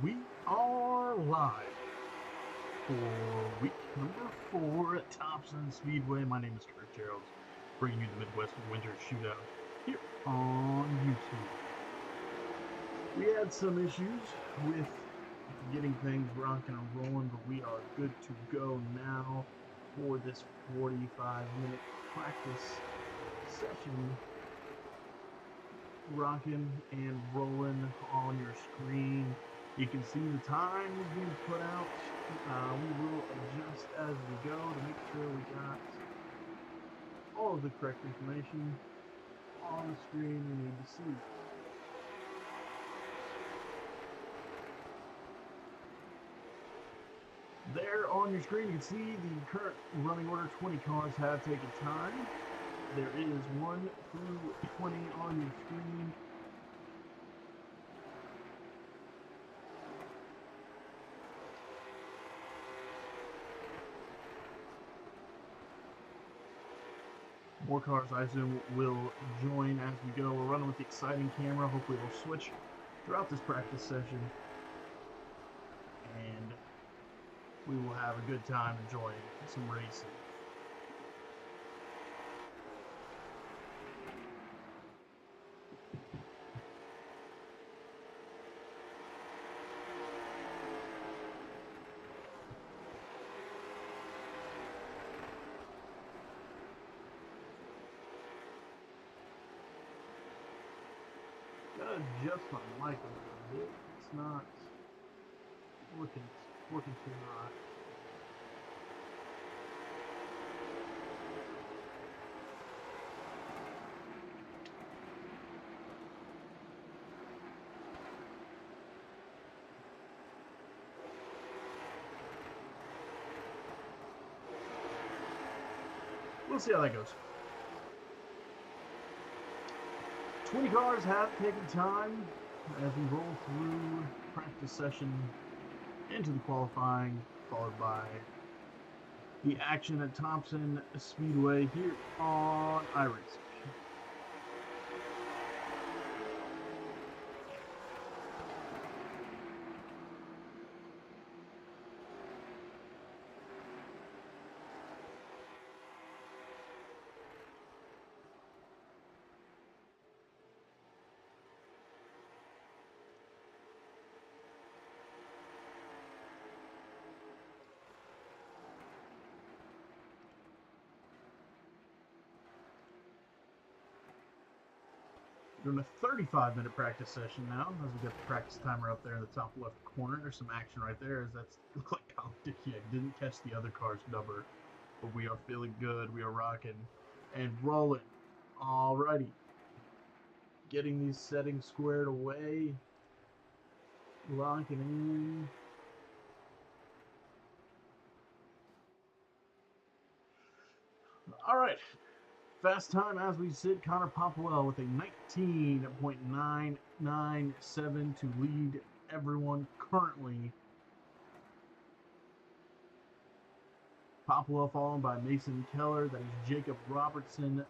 We are live for week number 4 at Thompson Speedway. My name is Kurt Gerald, bringing you the Midwest Winter Shootout here on YouTube. We had some issues with getting things rocking and rolling, but we are good to go now for this 45-minute practice session. Rocking and rolling on your screen. You can see the times being put out. We will adjust as we go to make sure we got all of the correct information on the screen we need to see. There on your screen you can see the current running order. 20 cars have taken time. There is 1 through 20 on your screen. More cars, I assume, will join as we go. We're running with the exciting camera. Hopefully it'll switch throughout this practice session. And we will have a good time enjoying some racing. Gotta adjust my mic a little bit. It's not working too hot. We'll see how that goes. 20 cars have taken time as we roll through practice session into the qualifying, followed by the action at Thompson Speedway here on iRacing. Doing a 35-minute practice session now, as we get the practice timer up there in the top left corner. There's some action right there, as that's look like competition. I didn't catch the other car's number, but we are feeling good. We are rocking and rolling. Alrighty, getting these settings squared away, locking in. All right. Fast time as we sit, Connor Popwell with a 19.997 to lead everyone currently. Popwell followed by Mason Keller. That is Jacob Robertson,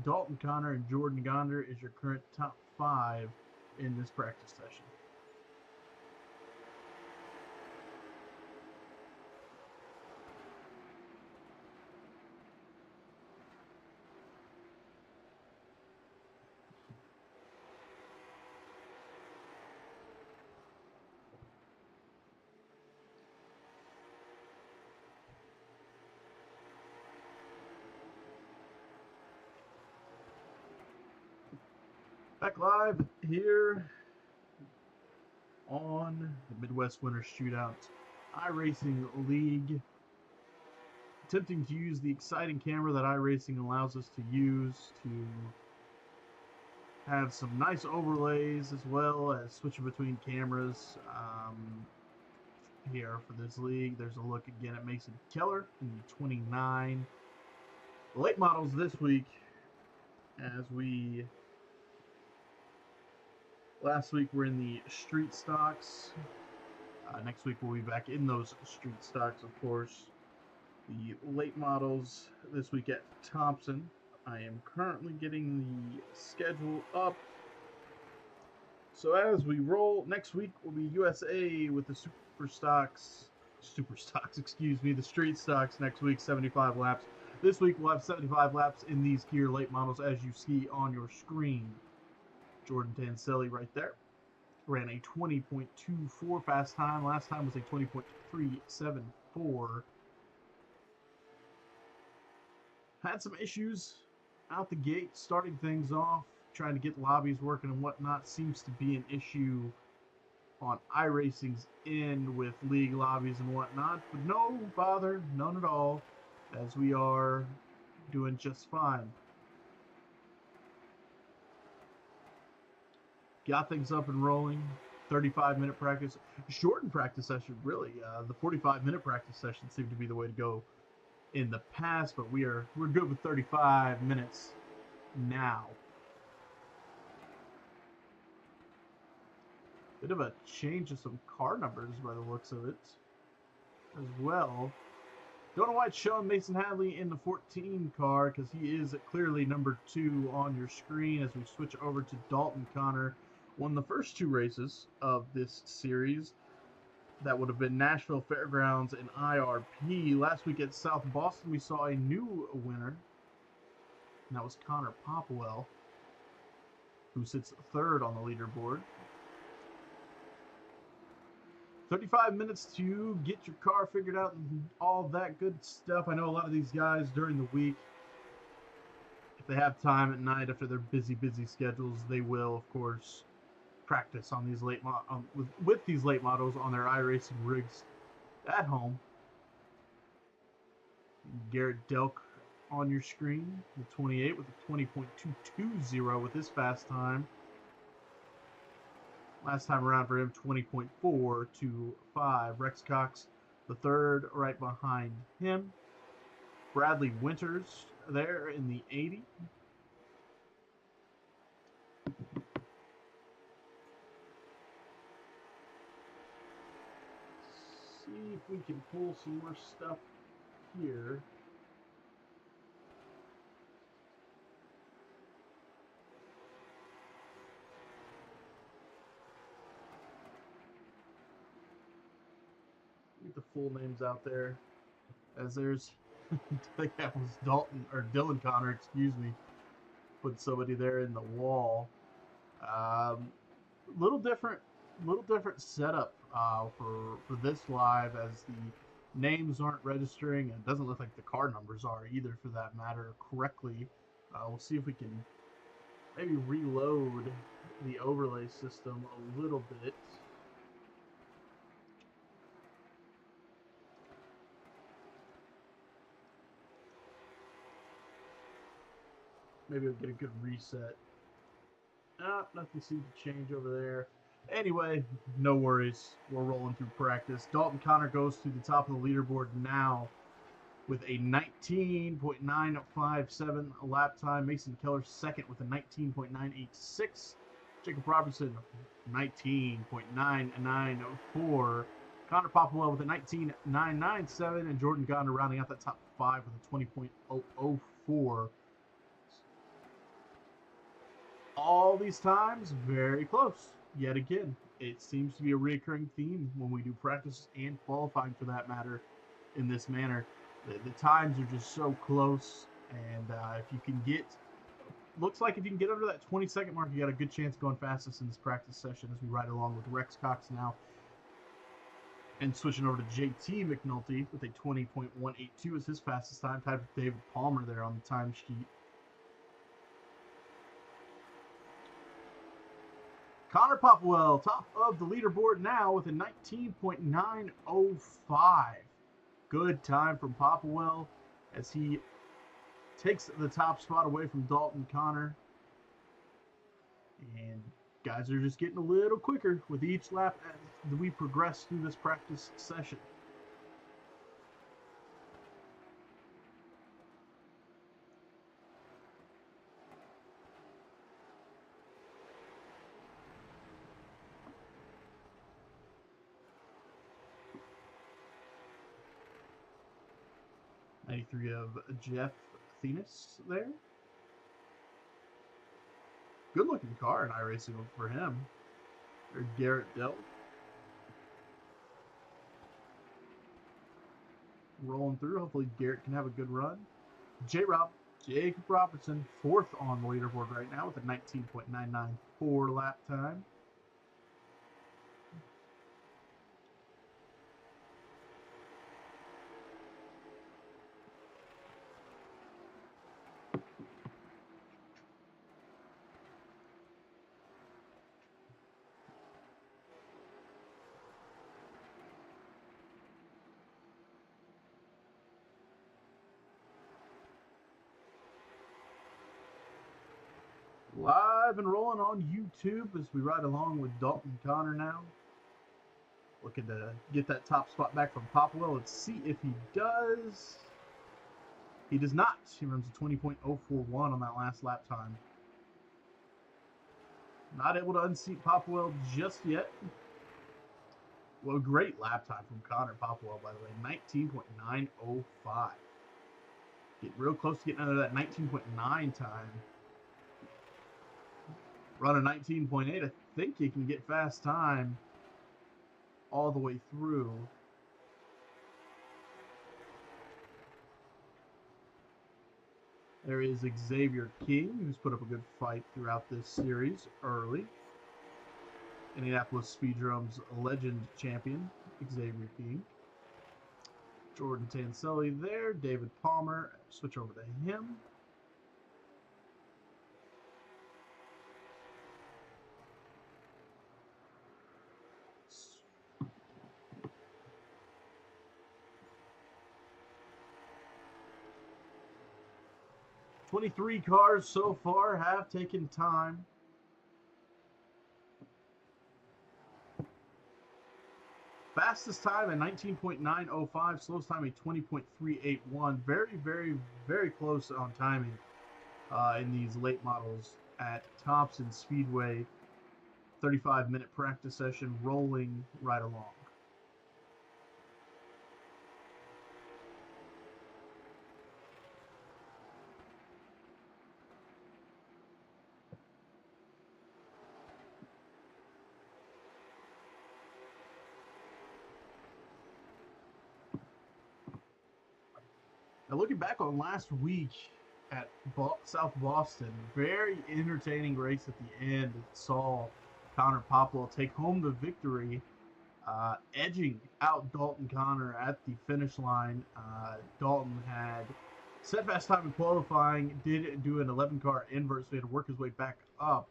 Dalton Connor, and Jordan Gonder is your current top 5 in this practice session. Back live here on the Midwest Winter Shootout iRacing League. Attempting to use the exciting camera that iRacing allows us to use to have some nice overlays, as well as switching between cameras. Here for this league, there's a look again at Mason Keller in the 29. The late models this week, as we last week we're in the street stocks. Next week we'll be back in those street stocks, of course. The late models this week at Thompson. I am currently getting the schedule up So as we roll, next week will be USA with the super stocks, excuse me, the street stocks next week, 75 laps. This week we'll have 75 laps in these gear late models as you see on your screen. Jordan Tanselli right there ran a 20.24 fast time. Last time was a 20.374. Had some issues out the gate, starting things off, trying to get lobbies working and whatnot. Seems to be an issue on iRacing's end with league lobbies and whatnot, but no bother, none at all, as we are doing just fine. Got things up and rolling. 35-minute practice, shortened practice session, really. The 45-minute practice session seemed to be the way to go in the past, but we're good with 35 minutes now. Bit of a change of some car numbers by the looks of it as well. Don't know why it's showing Mason Hadley in the 14 car, because he is clearly number 2 on your screen as we switch over to Dalton Connor. Won the first 2 races of this series. That would have been Nashville Fairgrounds and IRP. Last week at South Boston, we saw a new winner. And that was Connor Popwell, who sits 3rd on the leaderboard. 35 minutes to get your car figured out and all that good stuff. I know a lot of these guys during the week, if they have time at night after their busy schedules, they will, of course, practice on these with these late models on their iRacing rigs at home. Garrett Delk on your screen, the 28 with a 20.220 with his fast time. Last time around for him, 20.425. Rex Cox, the 3rd, right behind him. Bradley Winters there in the 80. See if we can pull some more stuff here. Get the full names out there, as there's I think that was Dalton or Dylan Connor, excuse me. Put somebody there in the wall. Little different setup for this live, as the names aren't registering, and it doesn't look like the car numbers are either, for that matter, correctly. We'll see if we can maybe reload the overlay system a little bit. Maybe we'll get a good reset. Nothing seems to change over there. Anyway, no worries. We're rolling through practice. Dalton Connor goes to the top of the leaderboard now with a 19.957 lap time. Mason Keller 2nd with a 19.986. Jacob Robertson, 19.994. Connor Popwell with a 19.997. And Jordan Gardner rounding out that top 5 with a 20.004. All these times, very close. Yet again, it seems to be a recurring theme when we do practice and qualifying, for that matter, in this manner. The times are just so close, and if you can get, looks like if you can get under that 20-second mark, you got a good chance going fastest in this practice session, as we ride along with Rex Cox now. And switching over to JT McNulty with a 20.182 as his fastest time, tied with David Palmer there on the timesheet. Connor Popwell, top of the leaderboard now with a 19.905. Good time from Popwell as he takes the top spot away from Dalton Connor. And guys are just getting a little quicker with each lap as we progress through this practice session. '93 of Jeff Thenis there. Good looking car in iRacing for him. Or Garrett Delk. Rolling through. Hopefully Garrett can have a good run. Jacob Robertson, 4th on the leaderboard right now with a 19.994 lap time. Live and rolling on YouTube as we ride along with Dalton Connor now. Looking to get that top spot back from Popwell. Let's see if he does. He does not. He runs a 20.041 on that last lap time. Not able to unseat Popwell just yet. Well, a great lap time from Connor Popwell, by the way. 19.905. Get real close to getting under that 19.9 time. Run a 19.8. I think he can get fast time all the way through. There is Xavier King, who's put up a good fight throughout this series early. Indianapolis Speedrome's legend champion, Xavier King. Jordan Tanselli there. David Palmer. Switch over to him. "23 cars so far have taken time. Fastest time at 19.905, slowest time at 20.381. Very, very, very close on timing in these late models at Thompson Speedway. 35-minute practice session rolling right along. Now, looking back on last week at South Boston, very entertaining race at the end. It saw Connor Popwell take home the victory, edging out Dalton Connor at the finish line. Dalton had set fast time in qualifying, did do an 11-car invert, so he had to work his way back up.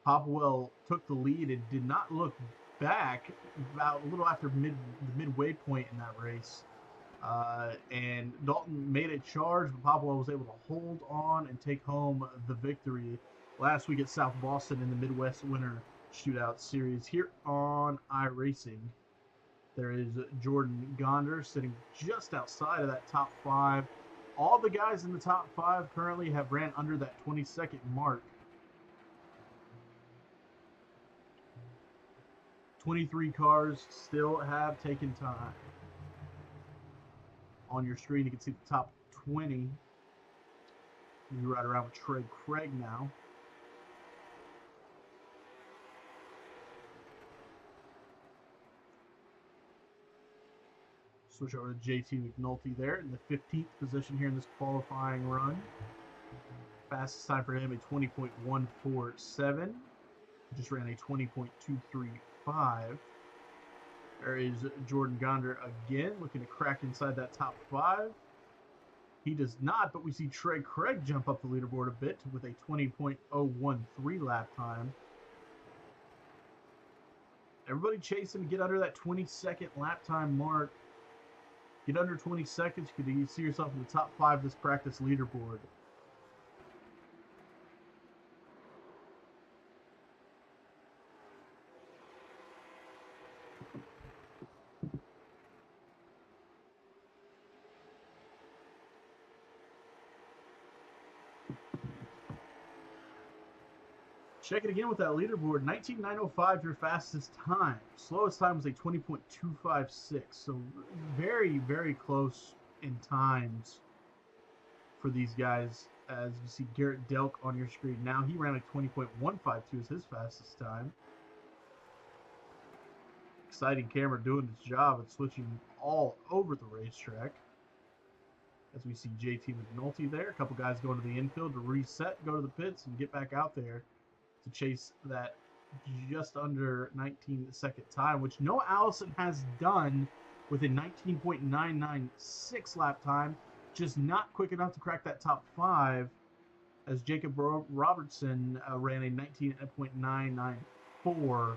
Popwell took the lead and did not look back about a little after the midway point in that race. And Dalton made a charge, but Popwell was able to hold on and take home the victory last week at South Boston in the Midwest Winter Shootout Series here on iRacing. There is Jordan Gonder sitting just outside of that top 5. All the guys in the top 5 currently have ran under that 20-second mark. 23 cars still have taken time. On your screen, you can see the top 20. You ride around with Trey Craig now. Switch over to JT McNulty there in the 15th position here in this qualifying run. Fastest time for him, a 20.147. Just ran a 20.235. There is Jordan Gonder again, looking to crack inside that top 5. He does not, but we see Trey Craig jump up the leaderboard a bit with a 20.013 lap time. Everybody chasing to get under that 20-second lap time mark. Get under 20 seconds, you could see yourself in the top 5 of this practice leaderboard. Check it again with that leaderboard. 19.905, your fastest time. Slowest time was a 20.256. So very, very close in times for these guys. As you see Garrett Delk on your screen now, he ran a 20.152 as his fastest time. Exciting camera doing its job and switching all over the racetrack. As we see JT McNulty there, a couple guys going to the infield to reset, go to the pits, and get back out there to chase that just under 19-second time, which Noah Allison has done with a 19.996 lap time, just not quick enough to crack that top 5, as Jacob Robertson ran a 19.994.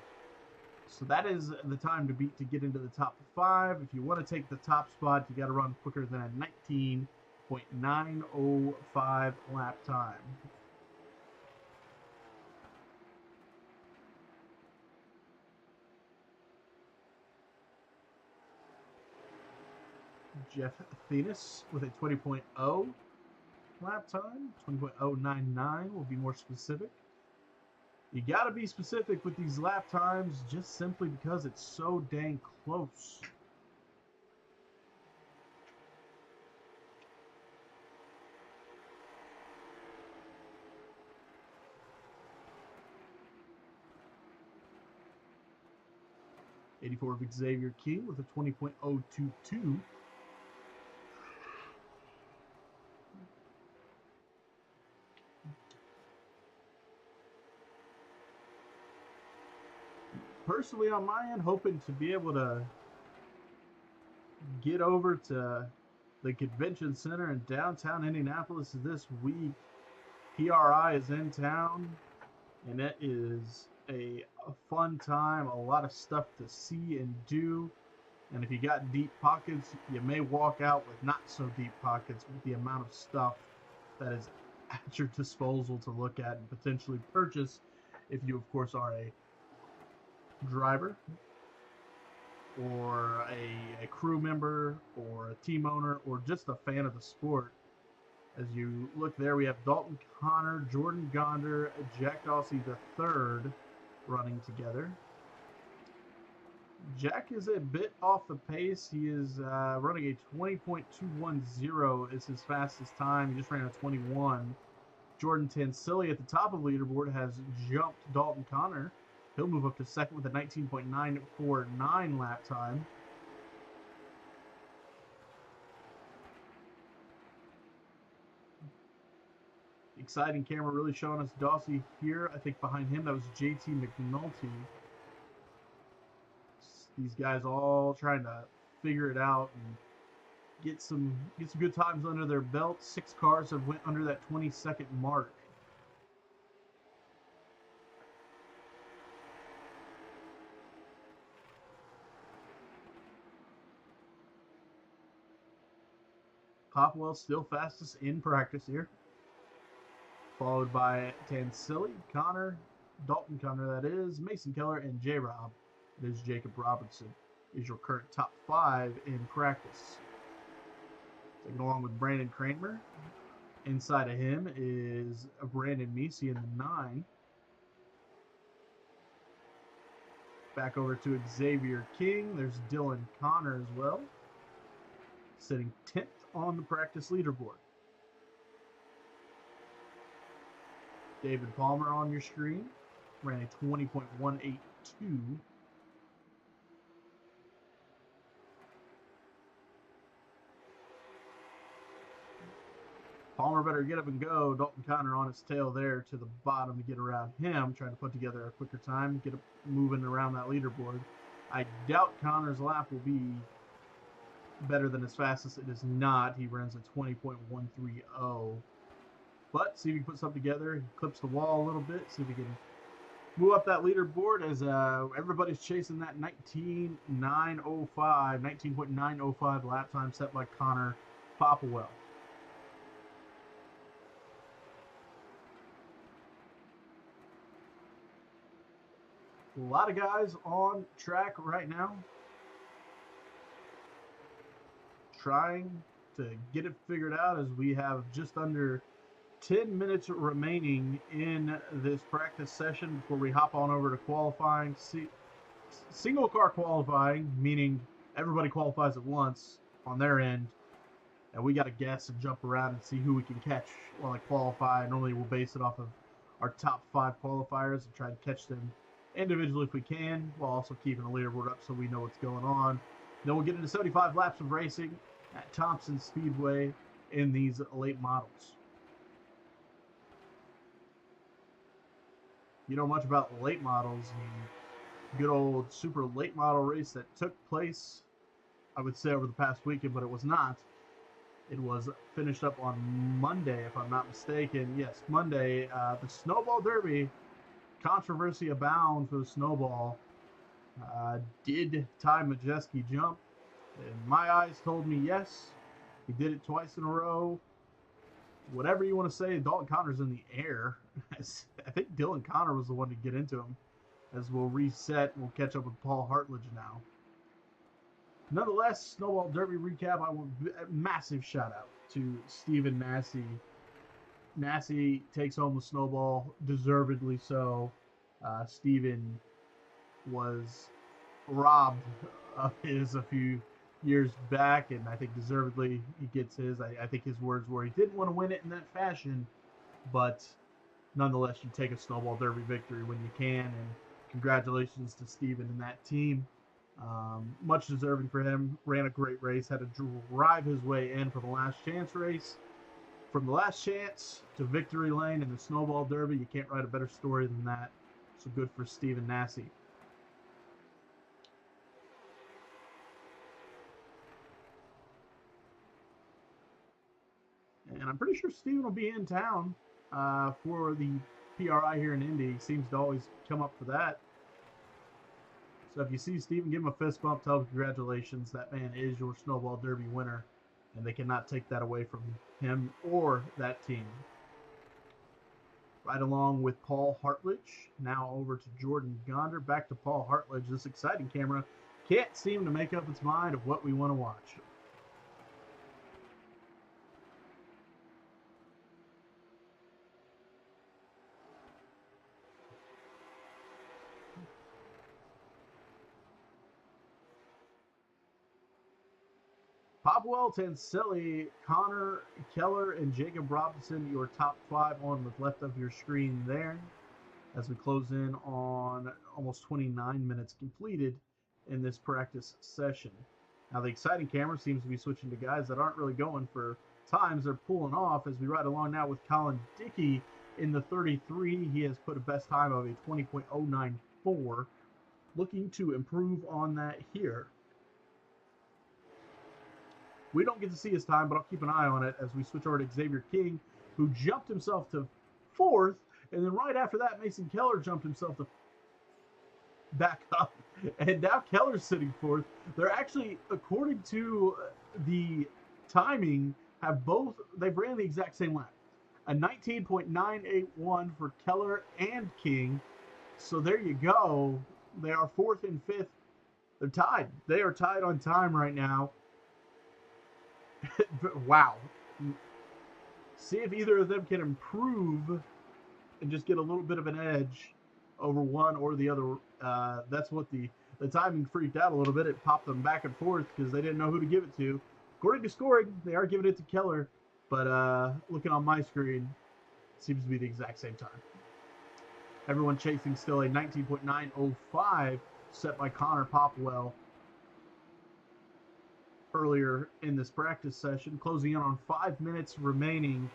So that is the time to beat to get into the top 5. If you want to take the top spot, you got to run quicker than a 19.905 lap time. Jeff Thenis with a 20.0 lap time. 20.099 will be more specific. You got to be specific with these lap times just simply because it's so dang close. '84 of Xavier King with a 20.022. Personally, on my end, hoping to be able to get over to the convention center in downtown Indianapolis this week. PRI is in town, and it is a fun time, a lot of stuff to see and do. And if you got deep pockets, you may walk out with not so deep pockets with the amount of stuff that is at your disposal to look at and potentially purchase if you, of course, are a driver or a crew member or a team owner or just a fan of the sport. As you look there, we have Dalton Connor, Jordan Gonder, Jack Dawsey III running together. Jack is a bit off the pace. He is running a 20.210 is his fastest time. He just ran a 21. Jordan Tansili at the top of the leaderboard has jumped Dalton Connor. He'll move up to second with a 19.949 lap time. Exciting camera really showing us Dawsey here. I think behind him that was JT McNulty. These guys all trying to figure it out and get some good times under their belt. 6 cars have went under that 20-second mark. Popwell still fastest in practice here, followed by Tansili, Connor, Dalton Connor, that is, Mason Keller, and J-Rob. It is Jacob Robertson is your current top 5 in practice. Taking along with Brandon Kramer. Inside of him is Brandon Meese in the 9. Back over to Xavier King. There's Dylan Connor as well, sitting 10th on the practice leaderboard. David Palmer on your screen ran a 20.182. Palmer better get up and go. Dalton Connor on his tail there to the bottom to get around him, trying to put together a quicker time, get moving around that leaderboard. I doubt Connor's lap will be better than his fastest. It is not. He runs a 20.130. But see if he can put something together. He clips the wall a little bit. See if he can move up that leaderboard as everybody's chasing that 19.905 lap time set by Connor Popwell. A lot of guys on track right now, trying to get it figured out as we have just under 10 minutes remaining in this practice session before we hop on over to qualifying. Single car qualifying, meaning everybody qualifies at once on their end, and we got to guess and jump around and see who we can catch while they qualify. Normally we'll base it off of our top 5 qualifiers and try to catch them individually if we can, while also keeping the leaderboard up so we know what's going on. Then we'll get into 75 laps of racing at Thompson Speedway in these late models. You know much about late models, the good old super late model race that took place, I would say, over the past weekend, but it was not. It was finished up on Monday, if I'm not mistaken. Yes, Monday. The Snowball Derby, controversy abound for the Snowball. Did Ty Majeski jump? And my eyes told me yes. He did it twice in a row. Whatever you want to say, Dalton Connor's in the air. I think Dylan Connor was the one to get into him. As we'll reset, we'll catch up with Paul Hartledge now. Nonetheless, Snowball Derby recap. I want a massive shout out to Stephen Nasse. Nasse takes home the Snowball, deservedly so. Stephen was robbed of his a few years back, and I think deservedly he gets his. I think his words were he didn't want to win it in that fashion, but nonetheless, you take a Snowball Derby victory when you can, and congratulations to Stephen and that team. Much deserving for him. Ran a great race. Had to drive his way in for the last chance race. From the last chance to victory lane in the Snowball Derby, you can't write a better story than that. So good for Stephen Nasse. And I'm pretty sure Stephen will be in town for the PRI here in Indy. He seems to always come up for that. So if you see Stephen, give him a fist bump, tell him congratulations. That man is your Snowball Derby winner, and they cannot take that away from him or that team. Right along with Paul Hartledge. Now over to Jordan Gonder. Back to Paul Hartledge. This exciting camera can't seem to make up its mind of what we want to watch. Popwell, Tanselli, Connor, Keller, and Jacob Robinson, your top 5 on the left of your screen there. As we close in on almost 29 minutes completed in this practice session. Now the exciting camera seems to be switching to guys that aren't really going for times. They're pulling off as we ride along now with Colin Dickey in the 33. He has put a best time of a 20.094. Looking to improve on that here. We don't get to see his time, but I'll keep an eye on it as we switch over to Xavier King, who jumped himself to 4th, and then right after that, Mason Keller jumped himself to back up, and now Keller's sitting 4th. They're actually, according to the timing, they've ran the exact same lap. A 19.981 for Keller and King. So there you go. They are 4th and 5th. They're tied. They are tied on time right now. Wow. See if either of them can improve and just get a little bit of an edge over one or the other. That's what the timing freaked out a little bit. It popped them back and forth because they didn't know who to give it to. According to scoring, they are giving it to Keller, but looking on my screen, it seems to be the exact same time. Everyone chasing still a 19.905 set by Connor Popwell earlier in this practice session, closing in on 5 minutes remaining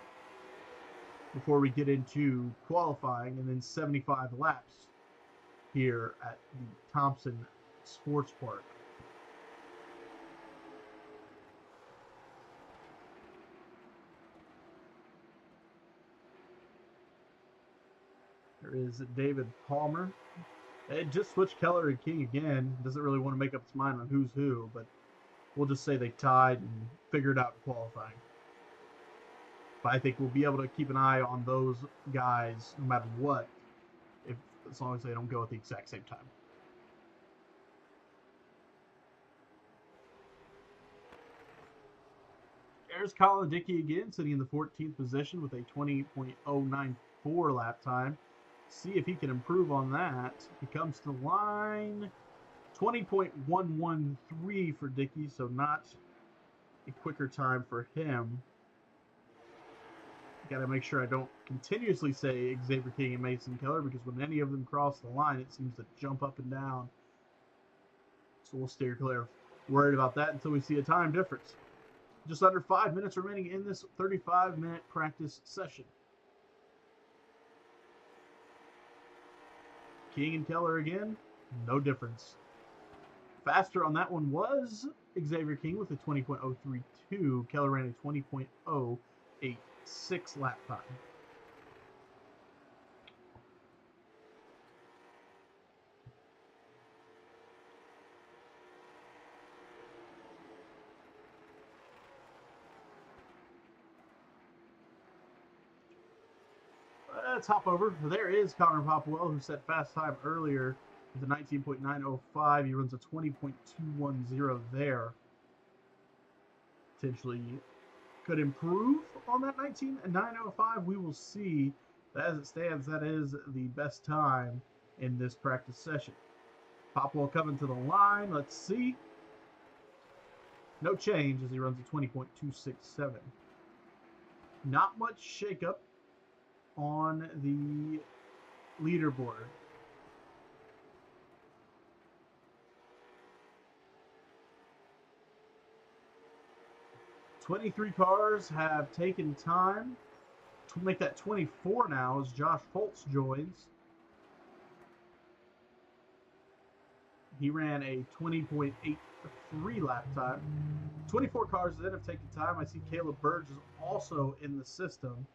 before we get into qualifying, and then 75 laps here at the Thompson Sports Park. There is David Palmer. It just switched Keller and King again. Doesn't really want to make up its mind on who's who, but we'll just say they tied and figured out qualifying. But I think we'll be able to keep an eye on those guys no matter what, as long as they don't go at the exact same time. There's Colin Dickey again, sitting in the 14th position with a 20.094 lap time. See if he can improve on that. He comes to line 20.113 for Dickey, so not a quicker time for him. Got to make sure I don't continuously say Xavier King and Mason Keller, because when any of them cross the line, it seems to jump up and down. So we'll steer clear. Worried about that until we see a time difference. Just under 5 minutes remaining in this 35-minute practice session. King and Keller again, no difference. Faster on that one was Xavier King with a 20.032. Keller ran a 20.086 lap time. Let's hop over. There is Connor Popwell, who set fast time earlier with a 19.905. He runs a 20.210 there. Potentially could improve on that 19.905. We will see. But as it stands, that is the best time in this practice session. Popwell coming to the line. Let's see. No change as he runs a 20.267. Not much shakeup on the leaderboard. "23 cars have taken time to make that 24 now as Josh Foltz joins. He ran a 20.83 lap time. 24 cars then have taken time. I see Caleb Burge is also in the system.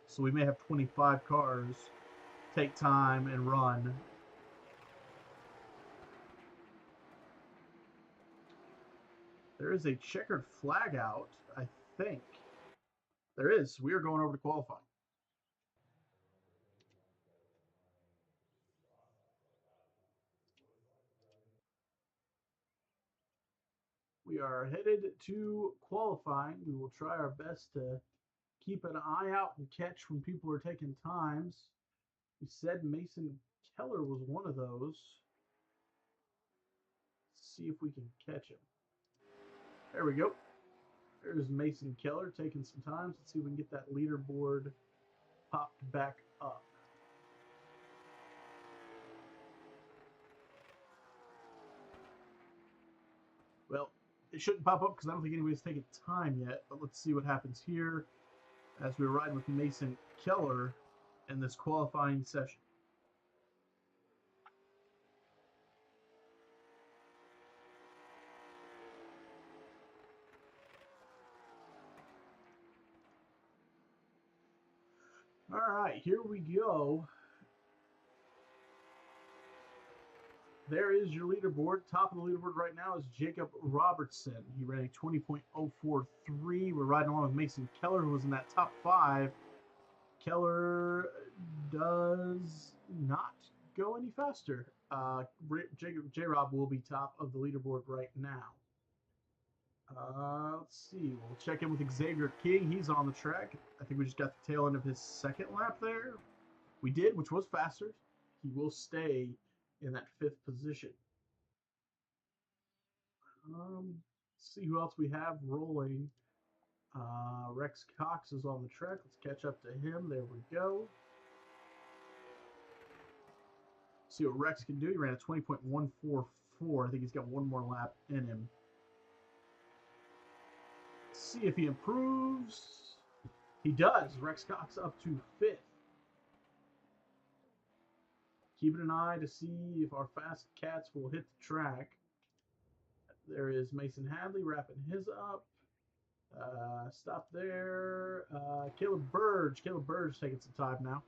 So we may have 25 cars take time and run. There is a checkered flag out, I think. There is. We are going over to qualifying. We are headed to qualifying. We will try our best to keep an eye out and catch when people are taking times. We said Mason Keller was one of those. Let's see if we can catch him. There we go. There's Mason Keller taking some times. Let's see if we can get that leaderboard popped back up. Well, it shouldn't pop up because I don't think anybody's taken time yet, but let's see what happens here as we ride with Mason Keller in this qualifying session. All right, here we go. There is your leaderboard. Top of the leaderboard right now is Jacob Robertson. He ran a 20.043. We're riding along with Mason Keller, who was in that top 5. Keller does not go any faster. J-Rob will be top of the leaderboard right now. Let's see. We'll check in with Xavier King. He's on the track. I think we just got the tail end of his second lap there. We did, which was faster. He will stay in that 5th position. Let's see who else we have rolling. Rex Cox is on the track. Let's catch up to him. There we go. See what Rex can do. He ran a 20.144. I think he's got one more lap in him. Let's see if he improves. He does. Rex Cox up to 5th. Keeping an eye to see if our fast cats will hit the track. There is Mason Hadley wrapping his up. Stop there. Caleb Burge. Caleb Burge taking some time now.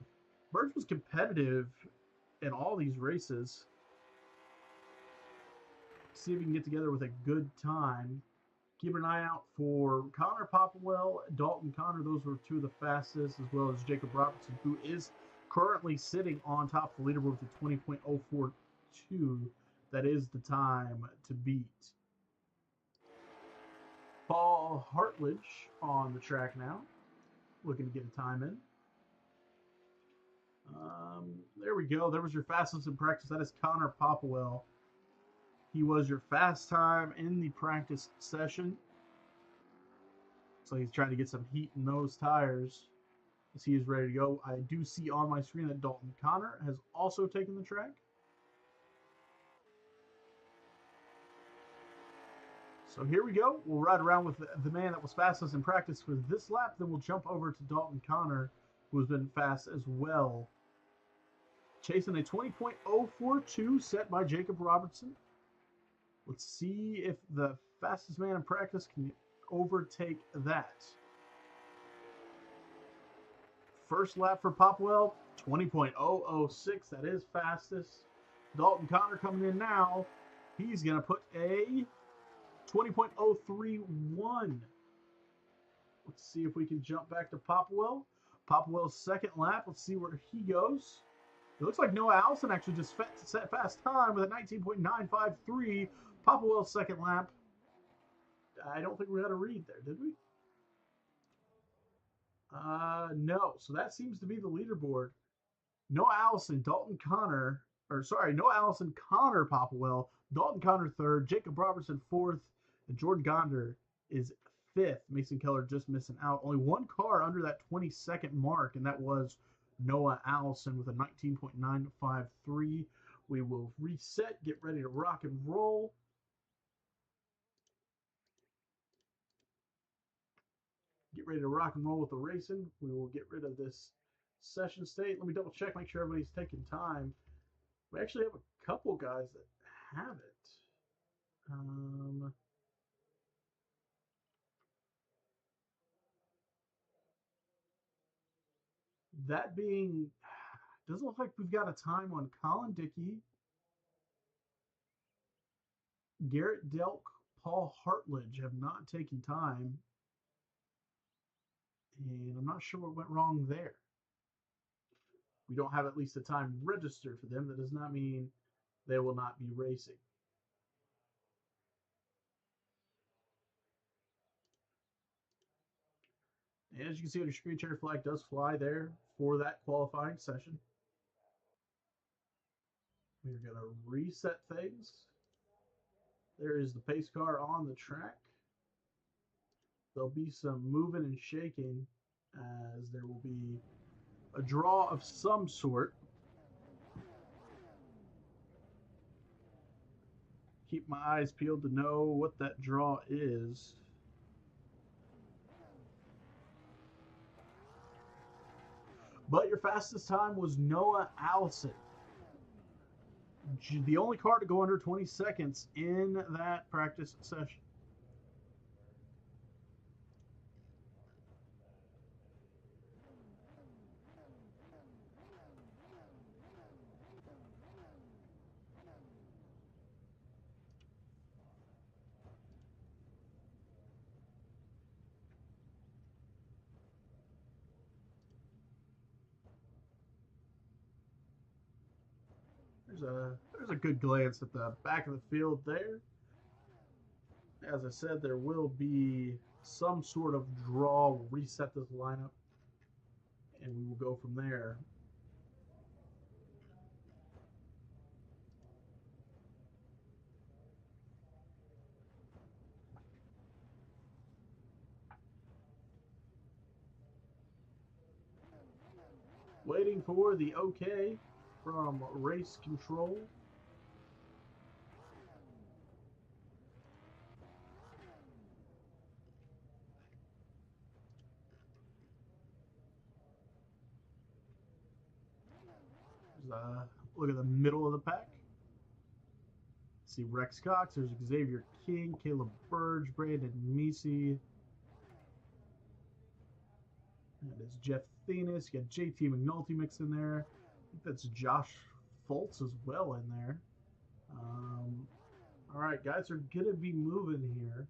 Burge was competitive in all these races. See if we can get together with a good time. Keep an eye out for Connor Popwell, Dalton Connor. Those were 2 of the fastest, as well as Jacob Robertson, who is currently sitting on top of the leaderboard with a 20.042. That is the time to beat. Paul Hartledge on the track now, looking to get a time in. There we go. There was your fastest in practice. That is Connor Popwell. He was your fast time in the practice session. So he's trying to get some heat in those tires. as he is ready to go. I do see on my screen that Dalton Connor has also taken the track. So here we go. We'll ride around with the man that was fastest in practice for this lap. Then we'll jump over to Dalton Connor, who has been fast as well. Chasing a 20.042 set by Jacob Robertson. Let's see if the fastest man in practice can overtake that. First lap for Popwell, 20.006. That is fastest. Dalton Connor coming in now. He's going to put a 20.031. Let's see if we can jump back to Popwell. Popwell's second lap. Let's see where he goes. It looks like Noah Allison actually just set fast time with a 19.953. Popwell's second lap. I don't think we had a read there, did we? No. So that seems to be the leaderboard. Noah Allison, Dalton Connor, Noah Allison, Connor Popwell, Dalton Connor third, Jacob Robertson fourth, and Jordan Gonder is fifth. Mason Keller just missing out. Only one car under that 20-second mark, and that was Noah Allison with a 19.953. We will reset, get ready to rock and roll. Get ready to rock and roll with the racing. We will get rid of this session state. Let me double check, make sure everybody's taking time. We actually have a couple guys that have it. That being, doesn't look like we've got a time on Colin Dickey, Garrett Delk, Paul Hartledge have not taken time. And I'm not sure what went wrong there. We don't have at least a time registered for them. That does not mean they will not be racing. And as you can see on your screen, checkered flag does fly there for that qualifying session. We're going to reset things. There is the pace car on the track. There'll be some moving and shaking as there will be a draw of some sort. Keep my eyes peeled to know what that draw is. But your fastest time was Noah Allison. The only car to go under 20 seconds in that practice session. There's a good glance at the back of the field there. As I said, there will be some sort of draw. We'll reset this lineup, and we will go from there. Waiting for the okay from race control. Look at the middle of the pack. See Rex Cox, there's Xavier King, Caleb Burge, Brandon Meesey. And it's Jeff Thenis. You got JT McNulty mixed in there. I think that's Josh Fultz as well in there. All right, guys are going to be moving here.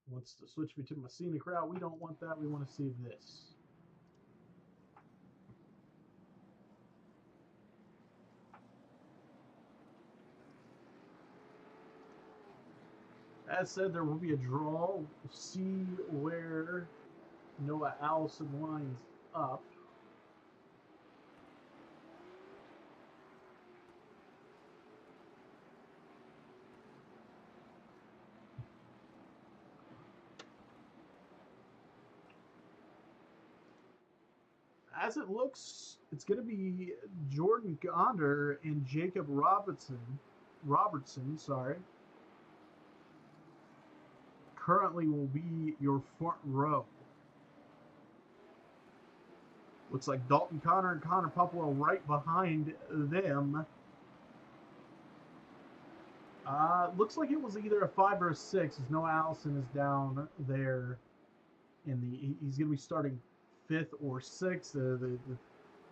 Wants to switch me to my scenic route. We don't want that. We want to see this. As said, there will be a draw. We'll see where Noah Allison lines up. As it looks, it's going to be Jordan Gonder and Jacob Robertson, sorry. Currently will be your front row. Looks like Dalton Connor and Connor Popwell right behind them. Looks like it was either a 5 or a 6, as Noah Allison is down there. He's going to be starting 5th or 6th.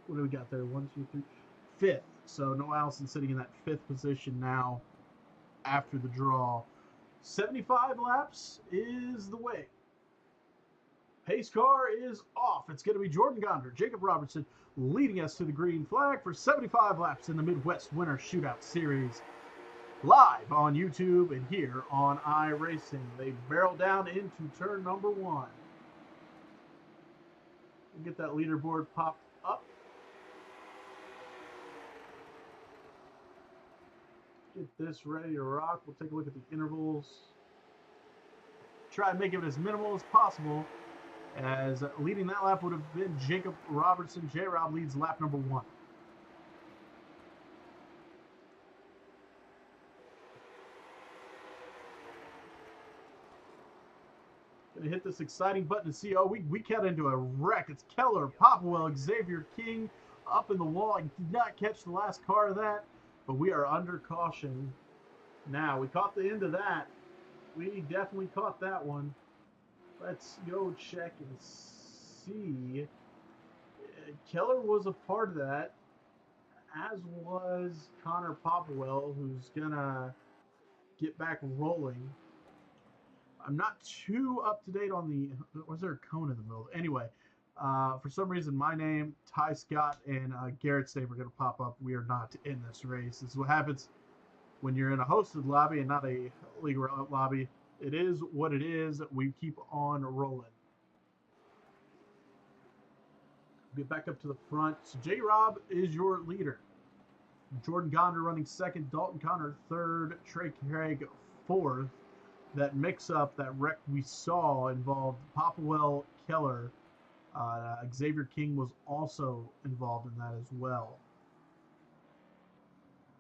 What do we got there? 1, 2, 3, 5th. So Noah Allison sitting in that 5th position now after the draw. 75 laps is the way. Pace car is off. It's going to be Jordan Gonder, Jacob Robertson leading us to the green flag for 75 laps in the Midwest Winter Shootout Series. Live on YouTube and here on iRacing. They barrel down into turn number 1. We'll get that leaderboard popped up. Get this ready to rock. We'll take a look at the intervals. Try and make it as minimal as possible, as leading that lap would have been Jacob Robertson. J-Rob leads lap number 1. Gonna hit this exciting button to see. Oh, we cut into a wreck. It's Keller, Popwell, Xavier King up in the wall. I did not catch the last car of that, but we are under caution now. We caught the end of that. We definitely caught that one. Let's go check and see. Keller was a part of that, as was Connor Popwell, who's gonna get back rolling. I'm not too up to date on the. Was there a cone in the middle? Anyway, for some reason, my name, Ty Scott, and Garrett's name are going to pop up. We are not in this race. This is what happens when you're in a hosted lobby and not a league lobby. It is what it is. We keep on rolling. Get back up to the front. So J-Rob is your leader. Jordan Gonder running 2nd. Dalton Connor 3rd. Trey Craig 4th. That mix-up, that wreck we saw involved Popwell, Keller. Xavier King was also involved in that as well.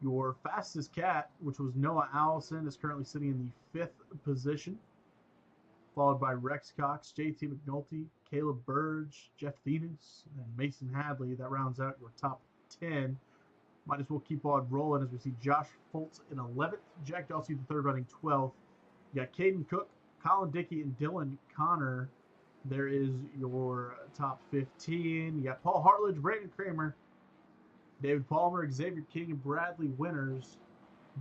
Your fastest cat, which was Noah Allison, is currently sitting in the 5th position, followed by Rex Cox, JT McNulty, Caleb Burge, Jeff Venus, and Mason Hadley. That rounds out your top 10. Might as well keep on rolling as we see Josh Foltz in 11th, Jack Delsey the 3rd running 12th. You got Caden Cook, Colin Dickey, and Dylan Connor. There is your top 15. You got Paul Hartledge, Brandon Kramer, David Palmer, Xavier King, and Bradley Winters.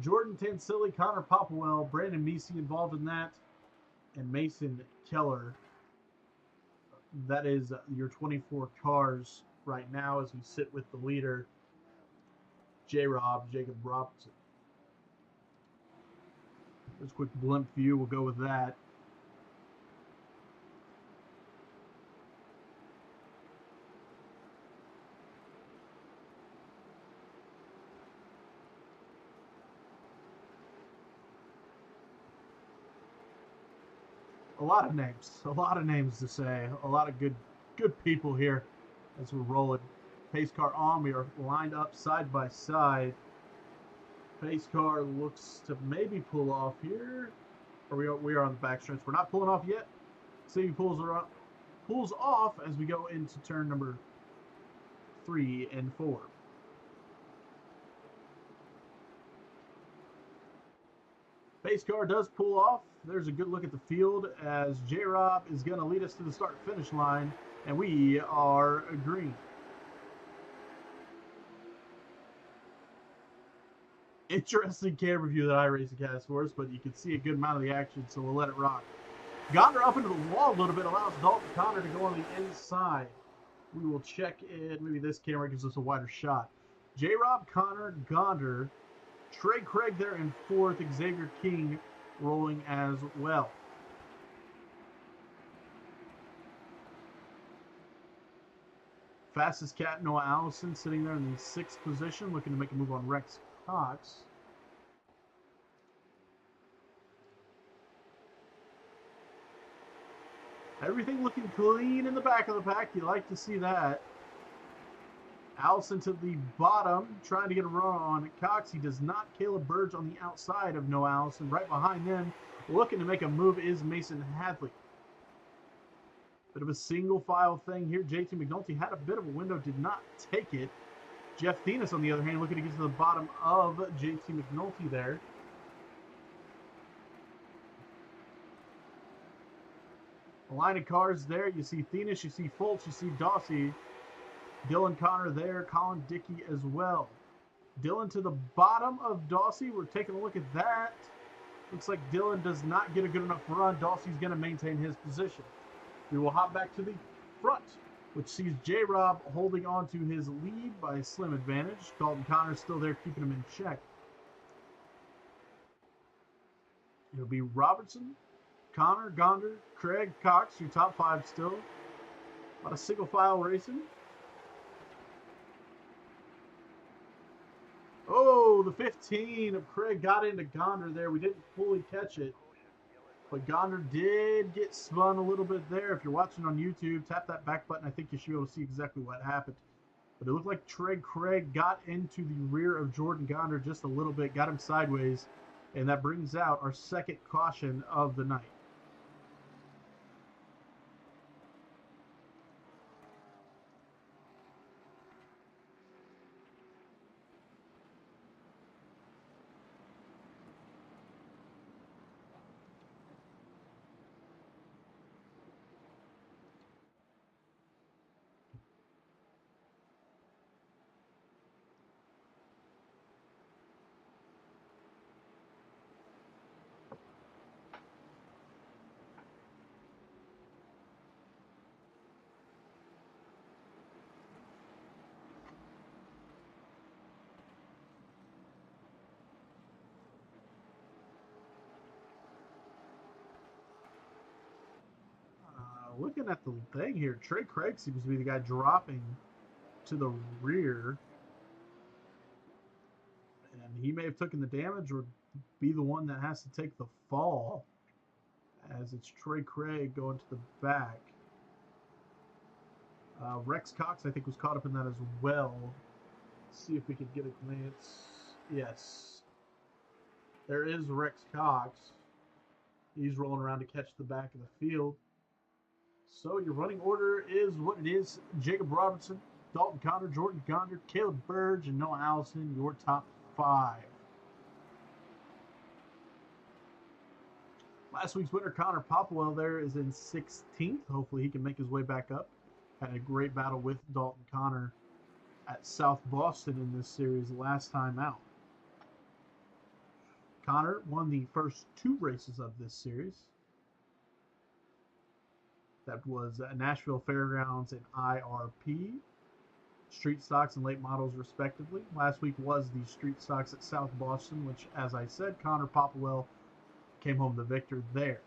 Jordan Tansilli, Connor Popwell, Brandon Meesey involved in that, and Mason Keller. That is your 24 cars right now as we sit with the leader, J-Rob, Jacob Robertson. Just a quick blimp view, we'll go with that. A lot of names to say. A lot of good people here as we're rolling. Pace car on, we are lined up side by side. Pace car looks to maybe pull off here. Or we are on the back stretch. We're not pulling off yet. See if he pulls off as we go into turn number 3 and 4. Pace car does pull off. There's a good look at the field as J-Rob is going to lead us to the start-finish line, and we are green. Interesting camera view that iRacing has for us, but you can see a good amount of the action, so we'll let it rock. Gonder up into the wall a little bit, allows Dalton Connor to go on the inside. We will check in. Maybe this camera gives us a wider shot. J-Rob, Connor, Gonder, Trey Craig there in 4th, Xavier King rolling as well. Fastest cat, Noah Allison, sitting there in the 6th position, looking to make a move on Rex Cox. Everything looking clean in the back of the pack. You like to see that. Allison to the bottom, trying to get a run on Cox. He does not. Caleb Burge on the outside of Noah Allison. Right behind them, looking to make a move, is Mason Hadley. Bit of a single file thing here. JT McNulty had a bit of a window, did not take it. Jeff Thenis, on the other hand, looking to get to the bottom of JT McNulty there. A line of cars there. You see Thenis, you see Fultz, you see Dawsey. Dylan Connor there, Colin Dickey as well. Dylan to the bottom of Dawsey. We're taking a look at that. Looks like Dylan does not get a good enough run. Dawsey's going to maintain his position. We will hop back to the front, which sees J-Rob holding on to his lead by a slim advantage. Dalton Connor still there, keeping him in check. It'll be Robertson, Connor, Gonder, Craig, Cox, your top five still. A lot of single file racing. Oh, the 15 of Craig got into Gonder there. We didn't fully catch it. But Gonder did get spun a little bit there. If you're watching on YouTube, tap that back button. I think you should be able to see exactly what happened. But it looked like Craig got into the rear of Jordan Gonder just a little bit, got him sideways, and that brings out our second caution of the night. Looking at the thing here, Trey Craig seems to be the guy dropping to the rear. And he may have taken the damage or be the one that has to take the fall, as it's Trey Craig going to the back. Rex Cox, I think, was caught up in that as well. Let's see if we could get a glance. Yes. There is Rex Cox. He's rolling around to catch the back of the field. So your running order is what it is. Jacob Robertson, Dalton Connor, Jordan Gonder, Caleb Burge, and Noah Allison, your top five. Last week's winner, Connor Popwell, there is in 16th. Hopefully he can make his way back up. Had a great battle with Dalton Connor at South Boston in this series last time out. Connor won the first two races of this series. That was Nashville Fairgrounds and IRP, street stocks and late models respectively. Last week was the street stocks at South Boston, which, as I said, Connor Popwell came home the victor there.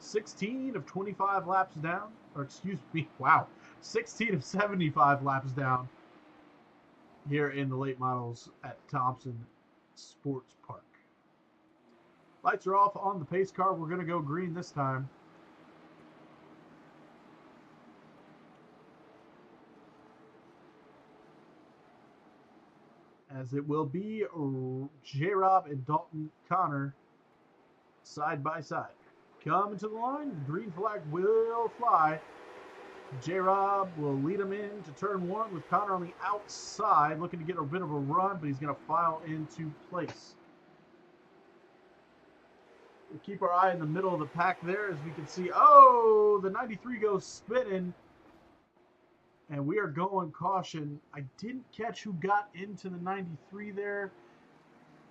16 of 25 laps down, or excuse me, wow, 16 of 75 laps down here in the late models at Thompson Sports Park. Lights are off on the pace car. We're going to go green this time. As it will be J-Rob and Dalton Connor side by side. Coming to the line, the green flag will fly. J-Rob will lead him into turn one with Connor on the outside, looking to get a bit of a run, but he's going to file into place. We'll keep our eye in the middle of the pack there, as we can see. Oh, the 93 goes spinning. And we are going caution. I didn't catch who got into the 93 there.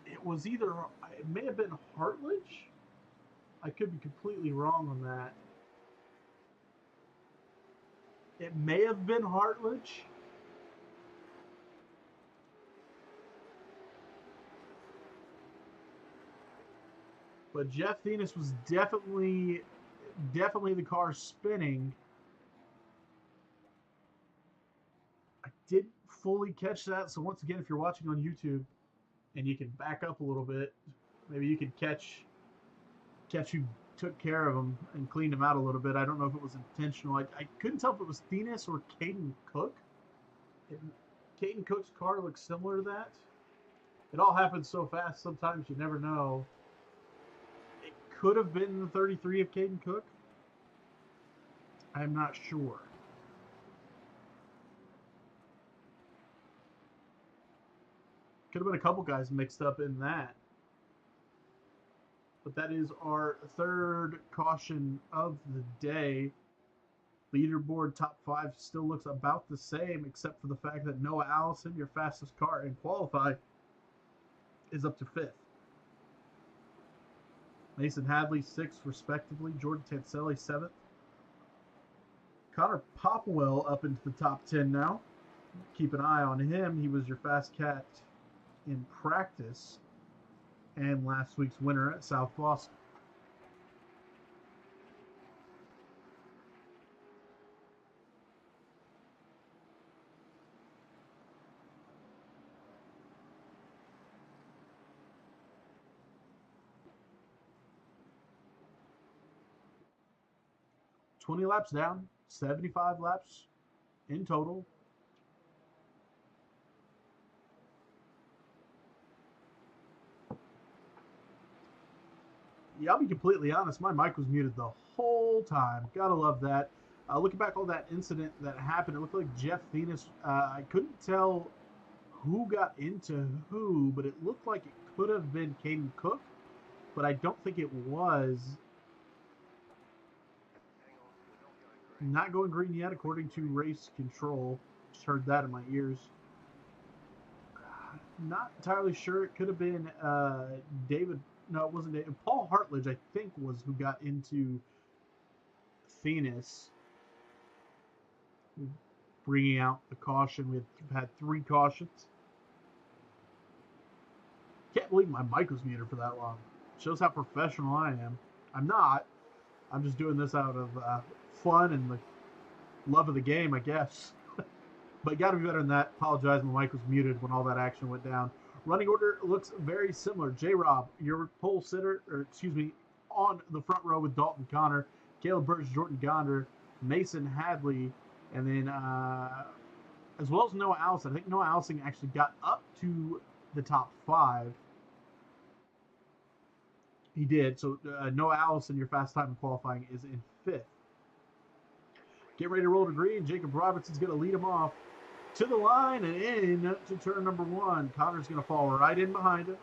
It was either, it may have been Hartledge. I could be completely wrong on that. It may have been Hartledge. But Jeff Thenis was definitely the car spinning. I didn't fully catch that. So once again, if you're watching on YouTube and you can back up a little bit, maybe you can catch who took care of him and cleaned him out a little bit. I don't know if it was intentional. I couldn't tell if it was Thenis or Caden Cook. Caden Cook's car looks similar to that. It all happens so fast, sometimes you never know. It could have been the 33 of Caden Cook. I'm not sure. Could have been a couple guys mixed up in that. But that is our third caution of the day. Leaderboard top 5 still looks about the same, except for the fact that Noah Allison, your fastest car in qualify, is up to 5th. Mason Hadley 6th, respectively. Jordan Tanselli 7th. Connor Popwell up into the top 10 now. Keep an eye on him. He was your fast cat in practice and last week's winner at South Boston. $20 laps down, 75 laps in total. Yeah, I'll be completely honest. My mic was muted the whole time. Gotta love that. Looking back on that incident that happened, it looked like Jeff Thenis. I couldn't tell who got into who, but it looked like it could have been Caden Cook, but I don't think it was. Not going green yet, according to race control. Just heard that in my ears. Not entirely sure. It could have been David. No, it wasn't David. Paul Hartledge, I think, was who got into Thenis, bringing out the caution. We've had 3 cautions. Can't believe my mic was muted for that long. Shows how professional I am. I'm not. I'm just doing this out of fun and the love of the game, I guess. But got to be better than that. Apologize, my mic was muted when all that action went down. Running order looks very similar. J-Rob, your pole sitter, or excuse me, on the front row with Dalton Connor, Caleb Burge, Jordan Gonder, Mason Hadley, and then as well as Noah Allison. I think Noah Allison actually got up to the top 5. He did. So Noah Allison, your fast time in qualifying, is in 5th. Get ready to roll to green. Jacob Robertson's going to lead him off to the line and in to turn number 1. Connor's going to fall right in behind him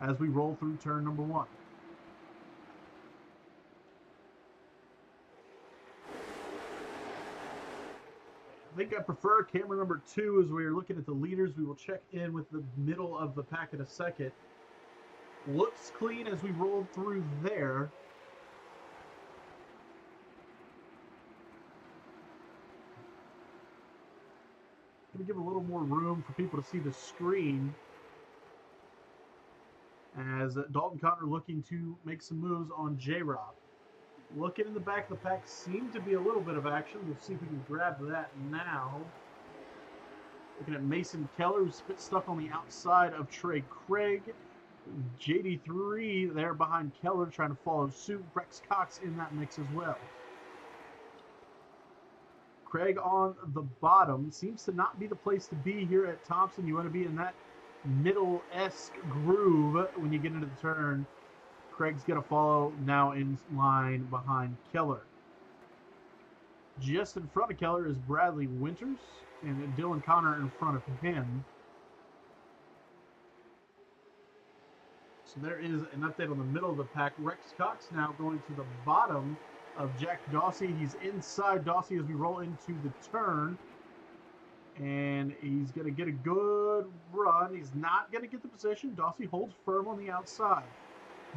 as we roll through turn number 1. I think I prefer camera number 2 as we are looking at the leaders. We will check in with the middle of the pack in a second. Looks clean as we rolled through there. Going to give a little more room for people to see the screen as Dalton Connor looking to make some moves on J-Rob. Looking in the back of the pack, seemed to be a little bit of action. We'll see if we can grab that now. Looking at Mason Keller, who's stuck on the outside of Trey Craig. JD3 there behind Keller trying to follow suit. Rex Cox in that mix as well. Craig on the bottom. Seems to not be the place to be here at Thompson. You want to be in that middle-esque groove when you get into the turn. Craig's going to follow now in line behind Keller. Just in front of Keller is Bradley Winters and Dylan Connor in front of him. So there is an update on the middle of the pack. Rex Cox now going to the bottom of Jack Dawsey. He's inside Dawsey as we roll into the turn. And he's going to get a good run. He's not going to get the position. Dawsey holds firm on the outside.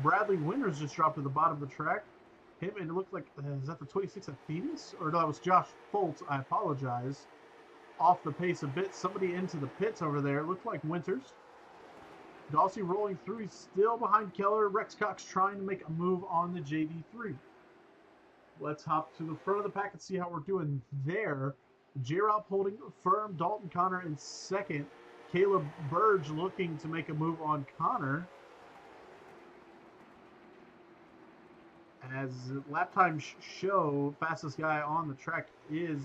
Bradley Winters just dropped to the bottom of the track. Him, and it looked like, is that the 26 of Thenis? Or no, that was Josh Foltz. I apologize. Off the pace a bit. Somebody into the pits over there. Looked like Winters. Dawsey rolling through. He's still behind Keller. Rex Cox trying to make a move on the JD3. Let's hop to the front of the pack and see how we're doing there. J-Rob holding firm. Dalton Connor in second. Caleb Burge looking to make a move on Connor. As lap time show, fastest guy on the track is,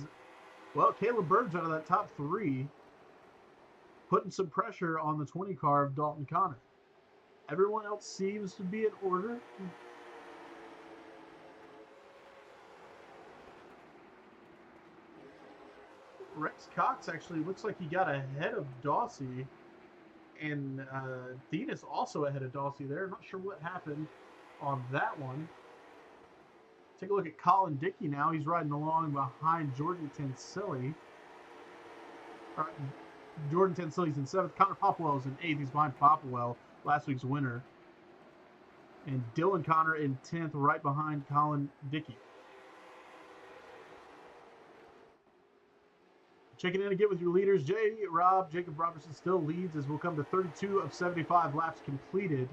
well, Caleb Burge out of that top 3, putting some pressure on the 20 car of Dalton Connor. Everyone else seems to be in order. Rex Cox actually looks like he got ahead of Dawsey, and Thenis also ahead of Dawsey there. Not sure what happened on that one. Take a look at Colin Dickey now. He's riding along behind Jordan Tensilli. Jordan Tensilli's in 7th. Connor Popwell's in 8th. He's behind Popwell, last week's winner. And Dylan Connor in 10th, right behind Colin Dickey. Checking in again with your leaders. Jacob Robertson still leads as we'll come to 32 of 75 laps completed.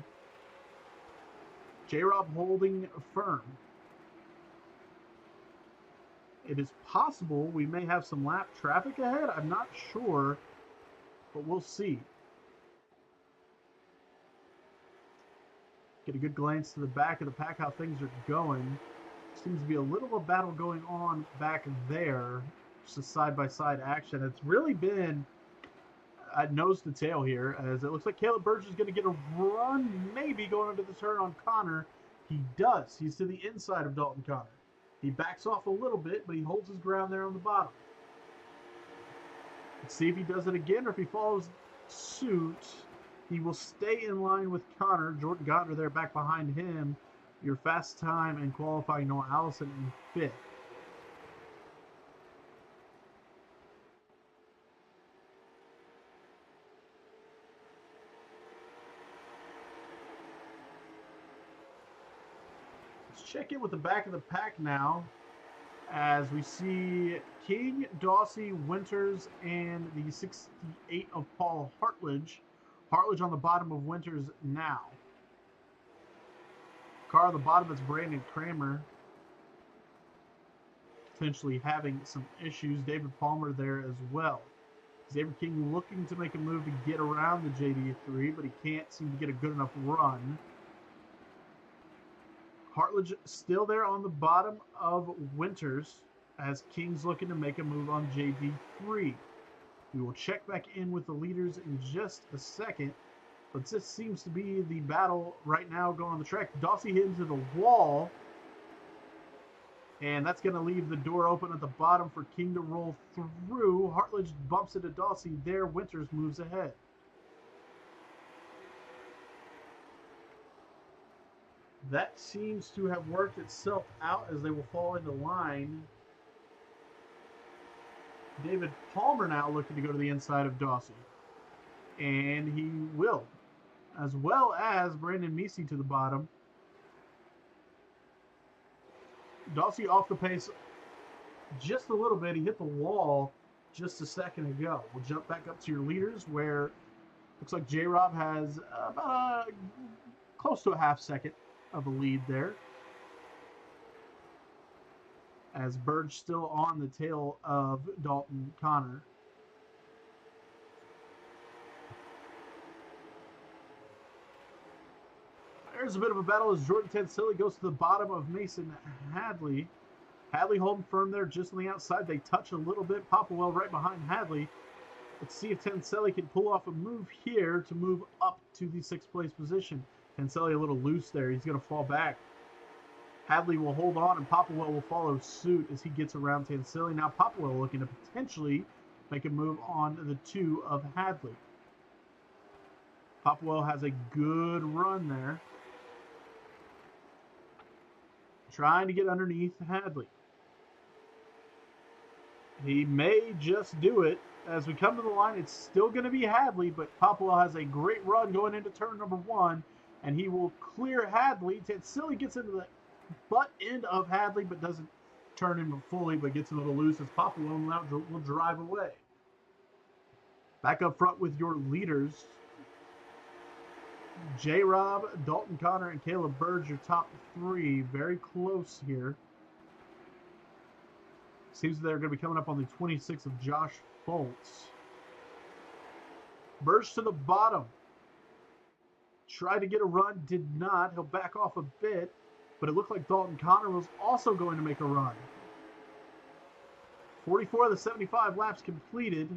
J-Rob holding firm. It is possible we may have some lap traffic ahead. I'm not sure, but we'll see. Get a good glance to the back of the pack, how things are going. Seems to be a little of a battle going on back there. Just a side-by-side action. It's really been nose to tail here, as it looks like Caleb Burge is going to get a run, maybe going into the turn on Connor. He does. He's to the inside of Dalton Connor. He backs off a little bit, but he holds his ground there on the bottom. Let's see if he does it again or if he follows suit. He will stay in line with Connor. Jordan Gottner there back behind him. Your fast time and qualifying Noah Allison in 5th. Check in with the back of the pack now as we see King, Dawsey, Winters, and the 68 of Paul Hartledge. Hartledge on the bottom of Winters now. Car on the bottom is Brandon Kramer. Potentially having some issues. David Palmer there as well. Xavier King looking to make a move to get around the JD3, but he can't seem to get a good enough run. Hartledge still there on the bottom of Winters as King's looking to make a move on JD3. We will check back in with the leaders in just a second, but this seems to be the battle right now going on the track. Dawsey hit into the wall, and that's going to leave the door open at the bottom for King to roll through. Hartledge bumps into Dawsey there. Winters moves ahead. That seems to have worked itself out as they will fall into line. David Palmer now looking to go to the inside of Dawsey. And he will. As well as Brandon Meesey to the bottom. Dawsey off the pace just a little bit. He hit the wall just a second ago. We'll jump back up to your leaders where looks like J-Rob has about close to a half second of a lead there. As Burge still on the tail of Dalton Connor. There's a bit of a battle as Jordan Tensilli goes to the bottom of Mason Hadley. Hadley holding firm there just on the outside. They touch a little bit. Popwell right behind Hadley. Let's see if Tensilli can pull off a move here to move up to the 6th place position. Tensilli a little loose there. He's going to fall back. Hadley will hold on, and Popwell will follow suit as he gets around Tensilli. Now Popwell looking to potentially make a move on the 2 of Hadley. Popwell has a good run there. Trying to get underneath Hadley. He may just do it. As we come to the line, it's still going to be Hadley, but Popwell has a great run going into turn number 1, and he will clear Hadley. Tensilli gets into the butt end of Hadley, but doesn't turn him fully, but gets a little loose as Popwell now will drive away. Back up front with your leaders. J-Rob, Dalton Connor, and Caleb Burge, your top 3. Very close here. Seems they're going to be coming up on the 26 of Josh Foltz. Burge to the bottom. Tried to get a run, did not. He'll back off a bit. but it looked like Dalton Connor was also going to make a run. 44 of the 75 laps completed.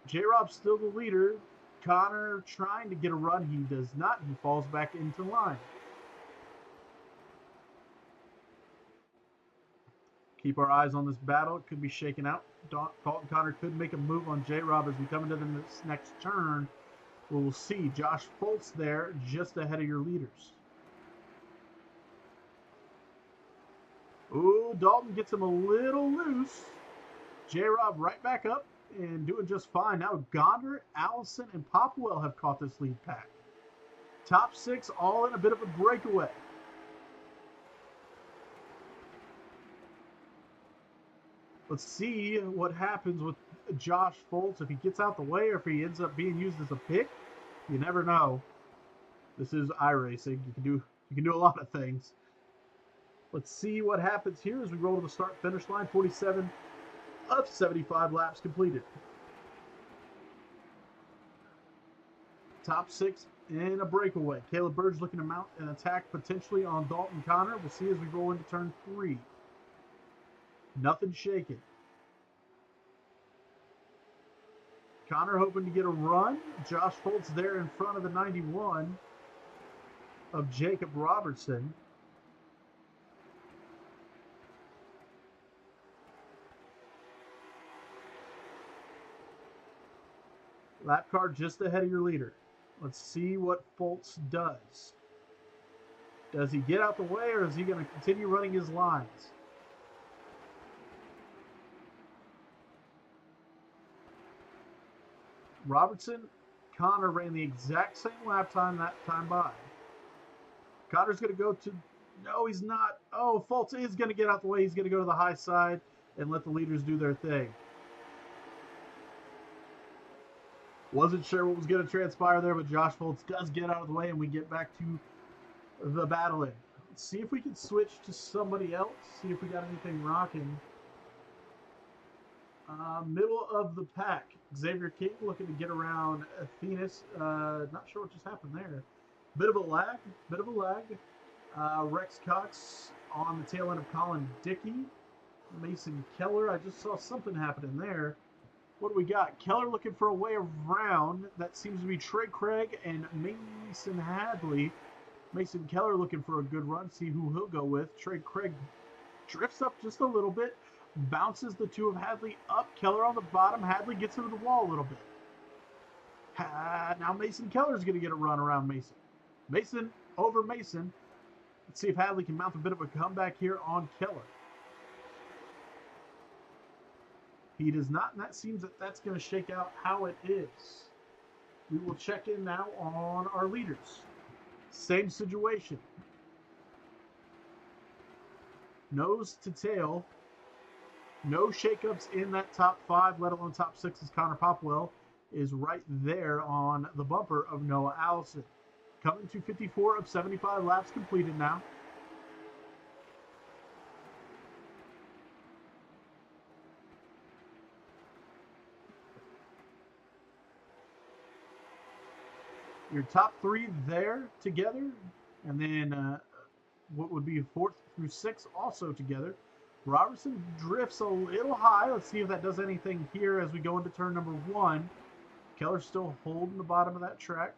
J-Rob's still the leader. Connor trying to get a run. He does not. He falls back into line. Keep our eyes on this battle. It could be shaken out. Dalton Connor could make a move on J-Rob as we come into the next turn. We'll see Josh Foltz there just ahead of your leaders. Ooh, Dalton gets him a little loose. J-Rob right back up and doing just fine. Now Gonder, Allison, and Popwell have caught this lead pack. Top 6 all in a bit of a breakaway. Let's see what happens with Josh Foltz, if he gets out the way or if he ends up being used as a pick. You never know. This is iRacing. You can do a lot of things. Let's see what happens here as we roll to the start-finish line. 47 of 75 laps completed. Top 6 in a breakaway. Caleb Bird's looking to mount an attack potentially on Dalton Connor. We'll see as we roll into turn 3. Nothing shaking. Connor hoping to get a run. Josh Foltz there in front of the 91 of Jacob Robertson. Lap car just ahead of your leader. Let's see what Foltz does. Does he get out the way or is he going to continue running his lines? Robertson, Connor ran the exact same lap time that time by. Connor's going to go to... No, he's not. Oh, Foltz is going to get out the way. He's going to go to the high side and let the leaders do their thing. Wasn't sure what was going to transpire there, but Josh Foltz does get out of the way, and we get back to the battling. Let's see if we can switch to somebody else. See if we got anything rocking. Middle of the pack. Xavier King looking to get around Athenas. Not sure what just happened there. Bit of a lag. Rex Cox on the tail end of Colin Dickey. Mason Keller. I just saw something happening there. What do we got? Keller looking for a way around. That seems to be Trey Craig and Mason Hadley. Mason Keller looking for a good run. See who he'll go with. Trey Craig drifts up just a little bit. Bounces the two of Hadley up. Keller on the bottom. Hadley gets into the wall a little bit. Now Mason Keller's going to get a run around Mason. Mason over Mason. Let's see if Hadley can mount a bit of a comeback here on Keller. He does not, and that seems that that's going to shake out how it is. We will check in now on our leaders. Same situation. Nose to tail. No shakeups in that top 5, let alone top 6, as Connor Popwell is right there on the bumper of Noah Allison. Coming to 54 of 75 laps completed now. Your top 3 there together, and then what would be 4th through 6th also together. Robertson drifts a little high. Let's see if that does anything here as we go into turn number 1. Keller's still holding the bottom of that track.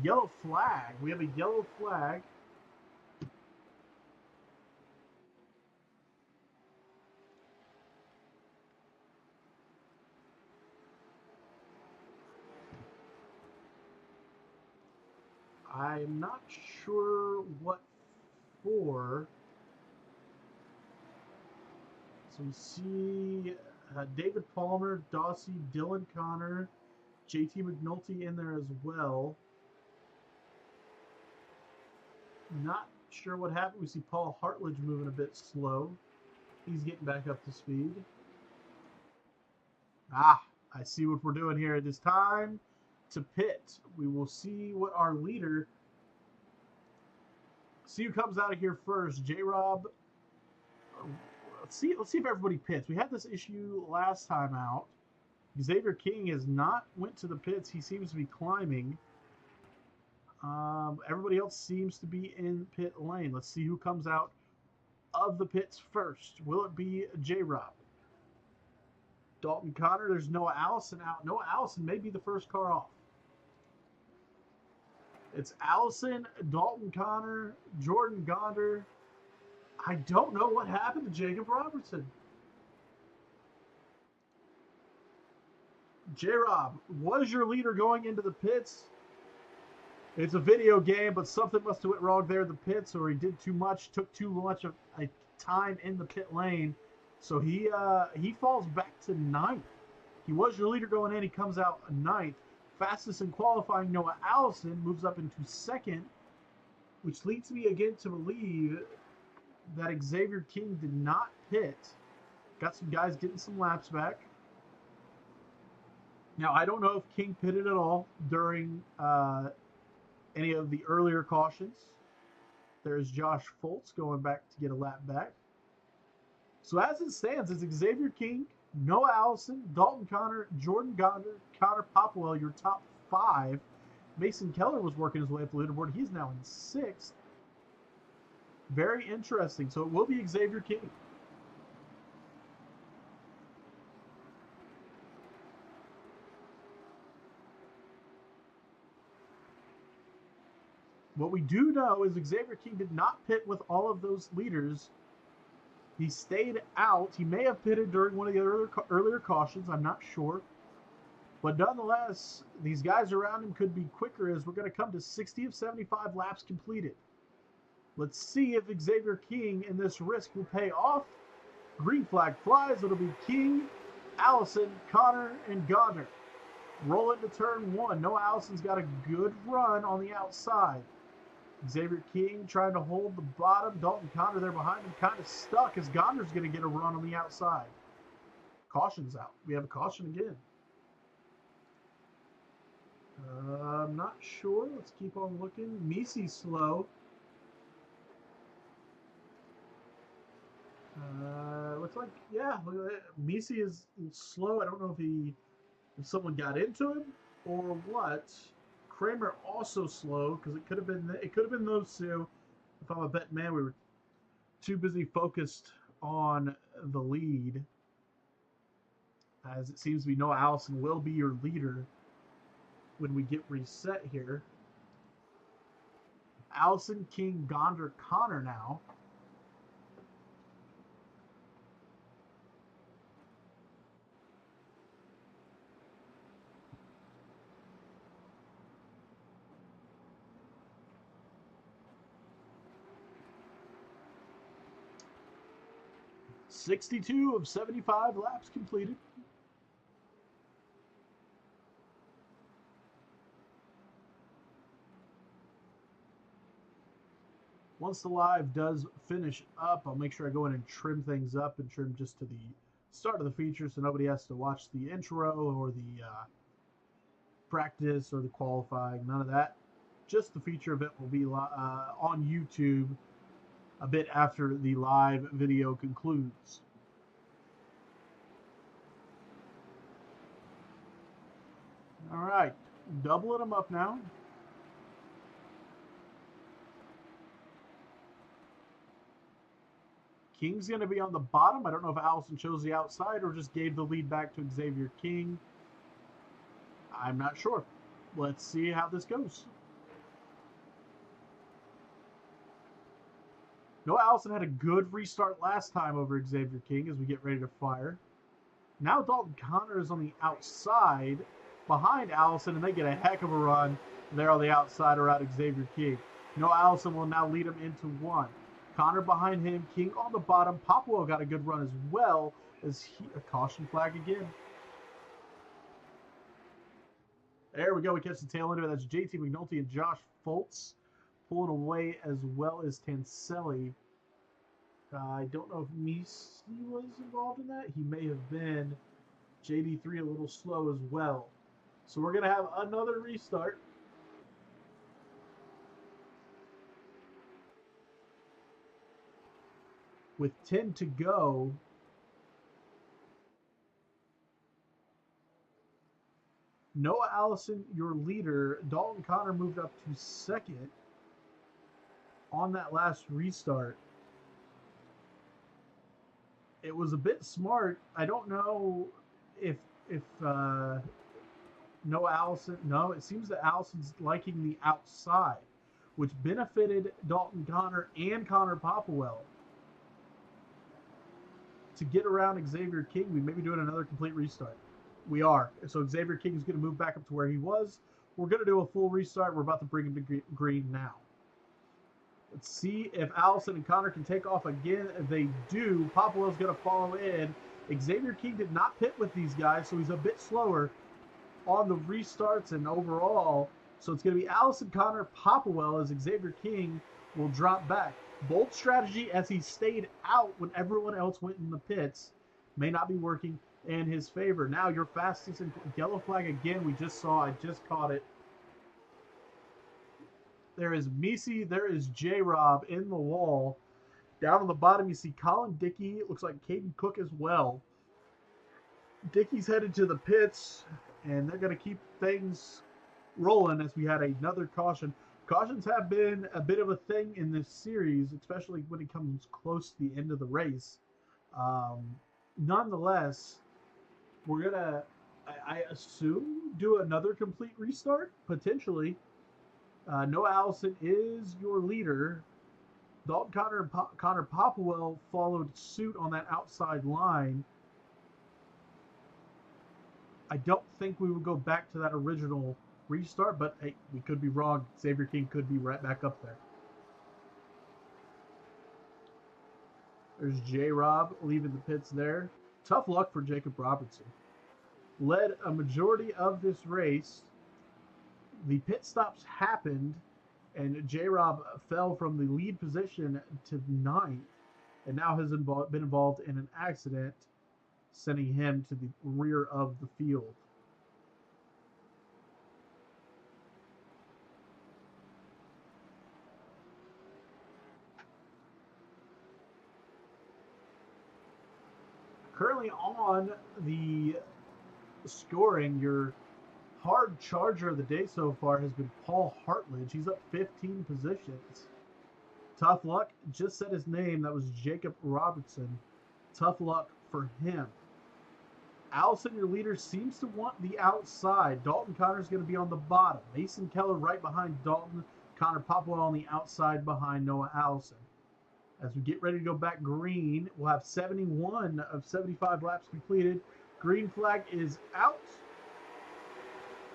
Yellow flag. We have a yellow flag. I'm not sure what for. So we see David Palmer, Dossie, Dylan Connor, JT McNulty in there as well. Not sure what happened. We see Paul Hartledge moving a bit slow. He's getting back up to speed. I see what we're doing here. It is time to pit. We will see what our leader, see who comes out of here first. J-Rob. Let's see if everybody pits. We had this issue last time out. Xavier King has not went to the pits. He seems to be climbing. Everybody else seems to be in pit lane. Let's see who comes out of the pits first. Will it be J-Rob? Dalton Connor, there's Noah Allison out. Noah Allison may be the first car off. It's Allison, Dalton Connor, Jordan Gonder. I don't know what happened to Jacob Robertson. J-Rob, was your leader going into the pits? It's a video game, but something must have went wrong there in the pits, or he did too much, took too much of a time in the pit lane. So he falls back to 9th. He was your leader going in. He comes out 9th. Fastest in qualifying, Noah Allison moves up into 2nd, which leads me again to believe that Xavier King did not pit. Got some guys getting some laps back. Now, I don't know if King pitted at all during any of the earlier cautions. There's Josh Foltz going back to get a lap back. So as it stands, it's Xavier King, Noah Allison, Dalton Connor, Jordan Gonder, Connor Popwell, your top 5. Mason Keller was working his way up the leaderboard. He's now in 6th. Very interesting. So it will be Xavier King. What we do know is Xavier King did not pit with all of those leaders. He stayed out. He may have pitted during one of the earlier cautions. I'm not sure. But nonetheless, these guys around him could be quicker as we're going to come to 60 of 75 laps completed. Let's see if Xavier King in this risk will pay off. Green flag flies. It'll be King, Allison, Connor, and Gardner. Roll into turn 1. Noah Allison's got a good run on the outside. Xavier King trying to hold the bottom. Dalton Connor there behind him, kind of stuck as Gonder's going to get a run on the outside. Caution's out. We have a caution again. I'm not sure. Let's keep on looking. Misi's slow. Looks like, yeah, look at that. Misi is slow. I don't know if someone got into him or what. Kramer also slow because it could have been those two. If I'm a bet man, we were too busy focused on the lead. As it seems to be Noah Allison will be your leader when we get reset here. Allison, King, Gonder, Connor now. "62 of 75 laps completed." Once the live does finish up, I'll make sure I go in and trim things up and trim just to the start of the feature so nobody has to watch the intro or the practice or the qualifying, none of that. Just the feature of it will be on YouTube a bit after the live video concludes. All right, doubling them up now. King's going to be on the bottom. I don't know if Allison chose the outside or just gave the lead back to Xavier King. I'm not sure. Let's see how this goes. Noah Allison had a good restart last time over Xavier King as we get ready to fire. Now Dalton Connor is on the outside behind Allison, and they get a heck of a run there on the outside around Xavier King. Noah Allison will now lead him into 1. Connor behind him, King on the bottom. Popwell got a good run as well as a caution flag again. There we go. We catch the tail end of it. That's JT McNulty and Josh Foltz pulling away as well as Tanselli. I don't know if Misi was involved in that. He may have been. JD3 a little slow as well. So we're going to have another restart. With 10 to go, Noah Allison, your leader. Dalton Connor moved up to second on that last restart. It was a bit smart. I don't know if Noah Allison. No, it seems that Allison's liking the outside, which benefited Dalton Connor and Connor Popwell. To get around Xavier King, we may be doing another complete restart. We are. So Xavier King is going to move back up to where he was. We're going to do a full restart. We're about to bring him to green now. Let's see if Allison and Connor can take off again. They do. Popwell's going to follow in. Xavier King did not pit with these guys, so he's a bit slower on the restarts and overall. So it's going to be Allison, Connor, Popwell as Xavier King will drop back. Bold strategy as he stayed out when everyone else went in the pits. May not be working in his favor. Now your fastest and yellow flag again. We just saw. I just caught it. There is Misi. There is J-Rob in the wall. Down on the bottom, you see Colin Dickey. It looks like Caden Cook as well. Dickey's headed to the pits, and they're going to keep things rolling as we had another caution. Cautions have been a bit of a thing in this series, especially when it comes close to the end of the race. Nonetheless, we're going to, I assume, do another complete restart, potentially. Noah Allison is your leader. Dalton Connor and Connor Popwell followed suit on that outside line. I don't think we would go back to that original restart, but hey, we could be wrong. Xavier King could be right back up there. There's J-Rob leaving the pits there. Tough luck for Jacob Robertson. Led a majority of this race. The pit stops happened, and J-Rob fell from the lead position to 9th, and now has been involved in an accident, sending him to the rear of the field. Currently on the scoring, your hard charger of the day so far has been Paul Hartledge. He's up 15 positions. Tough luck. Just said his name. That was Jacob Robertson. Tough luck for him. Allison, your leader, seems to want the outside. Dalton Connor's going to be on the bottom. Mason Keller right behind Dalton. Connor Popwell on the outside behind Noah Allison. As we get ready to go back green, we'll have 71 of 75 laps completed. Green flag is out.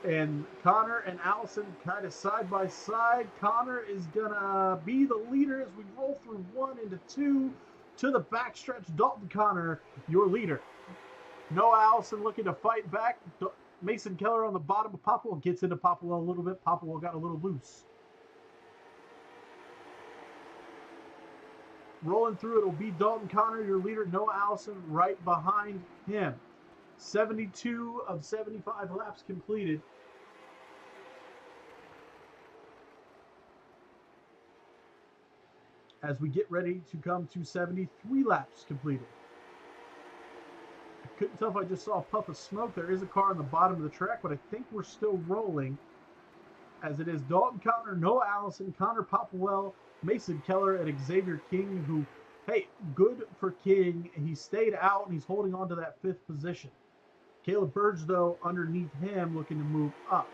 And Connor and Allison kind of side by side. Connor is going to be the leader as we roll through 1 into 2 to the backstretch. Dalton Connor, your leader. Noah Allison looking to fight back. Mason Keller on the bottom of Popwell gets into Popwell a little bit. Popwell got a little loose. Rolling through, it'll be Dalton Connor, your leader. Noah Allison right behind him. 72 of 75 laps completed. As we get ready to come to 73 laps completed. I couldn't tell if I just saw a puff of smoke. There is a car on the bottom of the track, but I think we're still rolling. As it is Dalton Connor, Noah Allison, Connor Popwell, Mason Keller, and Xavier King, who, hey, good for King. He stayed out, and he's holding on to that 5th position. Caleb Burge, though, underneath him, looking to move up.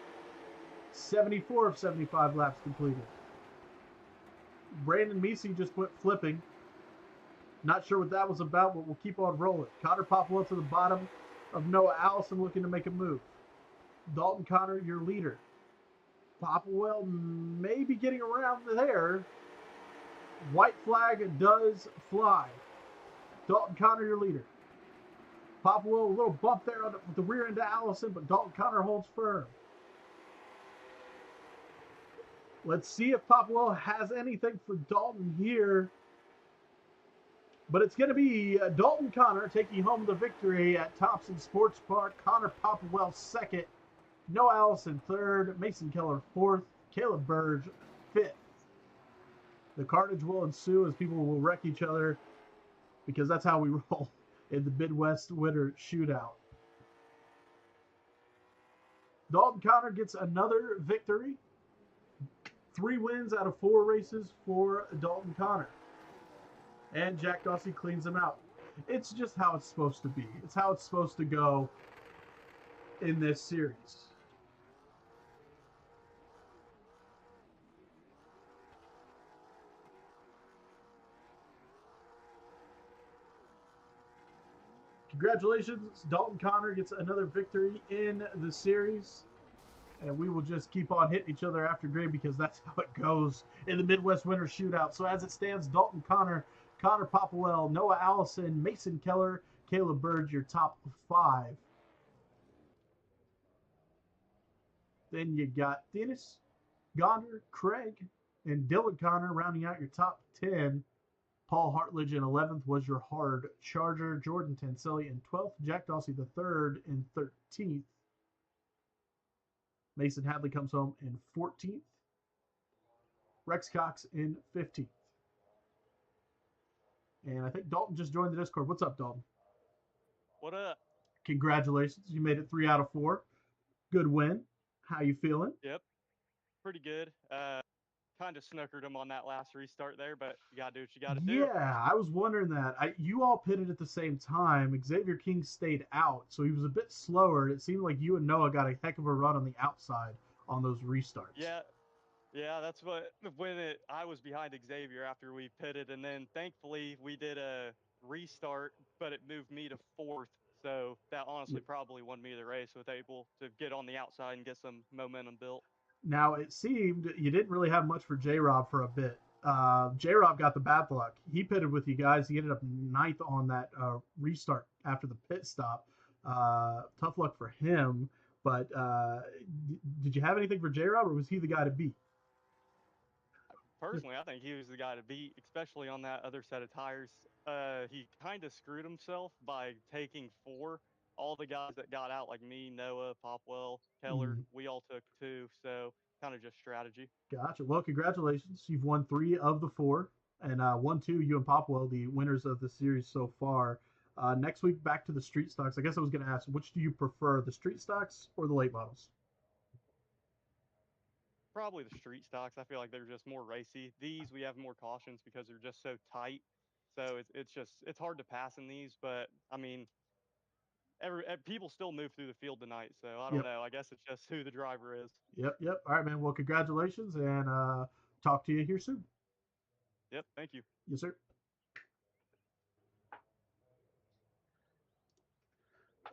74 of 75 laps completed. Brandon Misi just went flipping. Not sure what that was about, but we'll keep on rolling. Connor Popwell to the bottom of Noah Allison, looking to make a move. Dalton Connor, your leader. Popwell may be getting around there. White flag does fly. Dalton Connor, your leader. Popwell, a little bump there on the rear end of Allison, but Dalton Connor holds firm. Let's see if Popwell has anything for Dalton here. But it's going to be Dalton Connor taking home the victory at Thompson Sports Park. Connor Popwell 2nd. Noah Allison 3rd. Mason Keller 4th. Caleb Burge 5th. The carnage will ensue as people will wreck each other, because that's how we roll in the Midwest Winter Shootout. Dalton Connor gets another victory. 3 wins out of 4 races for Dalton Connor. And Jack Dawsey cleans him out. It's just how it's supposed to be. It's how it's supposed to go in this series. Congratulations, Dalton Connor gets another victory in the series. And we will just keep on hitting each other after grade because that's how it goes in the Midwest Winter Shootout. So as it stands, Dalton Connor, Connor Popwell, Noah Allison, Mason Keller, Caleb Bird, your top 5. Then you got Dennis, Gonder, Craig, and Dylan Connor rounding out your top 10. Paul Hartledge in 11th was your hard charger. Jordan Tanselli in 12th. Jack Dawsey the 3rd in 13th. Mason Hadley comes home in 14th. Rex Cox in 15th. And I think Dalton just joined the Discord. What's up, Dalton? What up? Congratulations. You made it 3 out of 4. Good win. How you feeling? Yep. Pretty good. Kind of snookered him on that last restart there, but you got to do what you got to do. Yeah, I was wondering that. You all pitted at the same time. Xavier King stayed out, so he was a bit slower. It seemed like you and Noah got a heck of a run on the outside on those restarts. Yeah, that's what I was behind Xavier after we pitted, and then thankfully we did a restart, but it moved me to 4th. So that honestly probably won me the race, with able to get on the outside and get some momentum built. Now, it seemed you didn't really have much for J-Rob for a bit. J-Rob got the bad luck. He pitted with you guys. He ended up 9th on that restart after the pit stop. Tough luck for him. But did you have anything for J-Rob, or was he the guy to beat? Personally, I think he was the guy to beat, especially on that other set of tires. He kind of screwed himself by taking 4. All the guys that got out, like me, Noah, Popwell, Keller, we all took 2. So kind of just strategy. Gotcha. Well, congratulations. You've won 3 of the 4. And 1, 2, you and Popwell, the winners of the series so far. Next week, back to the street stocks. I guess I was going to ask, which do you prefer, the street stocks or the late models? Probably the street stocks. I feel like they're just more racy. These we have more cautions because they're just so tight. So it's hard to pass in these. But I mean, people still move through the field tonight. So I don't know. I guess it's just who the driver is. Yep. All right, man. Well, congratulations, and talk to you here soon. Yep. Thank you. Yes, sir.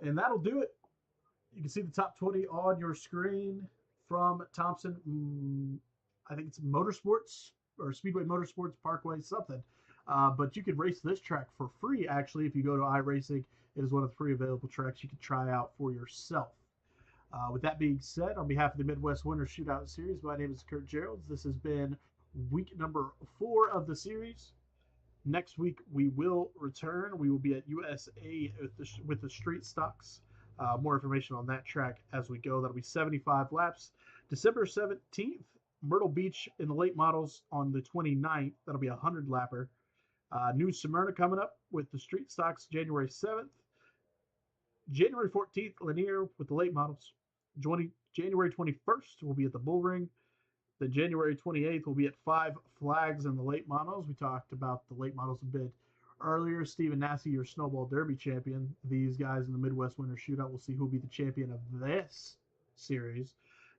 And that'll do it. You can see the top 20 on your screen from Thompson. I think it's Motorsports or Speedway Motorsports Parkway, something. But you can race this track for free, actually, if you go to iRacing. It is one of the free available tracks you can try out for yourself. With that being said, on behalf of the Midwest Winter Shootout Series, my name is Kurt Geralds. This has been week number 4 of the series. Next week, we will return. We will be at USA with the street stocks. More information on that track as we go. That'll be 75 laps. December 17th, Myrtle Beach in the late models on the 29th. That'll be a 100-lapper. New Smyrna coming up with the street stocks January 7th. January 14th, Lanier with the late models. January 21st, we'll be at the Bull Ring. Then January 28th, we'll be at 5 Flags in the late models. We talked about the late models a bit earlier. Stephen Nassy, your Snowball Derby champion. These guys in the Midwest Winter Shootout, we'll see who'll be the champion of this series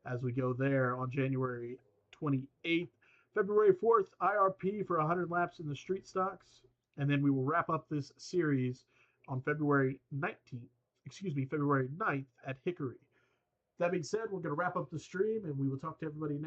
as we go there on January 28th. February 4th, IRP for 100 laps in the street stocks. And then we will wrap up this series on February 9th at Hickory. That being said, we're going to wrap up the stream, and we will talk to everybody next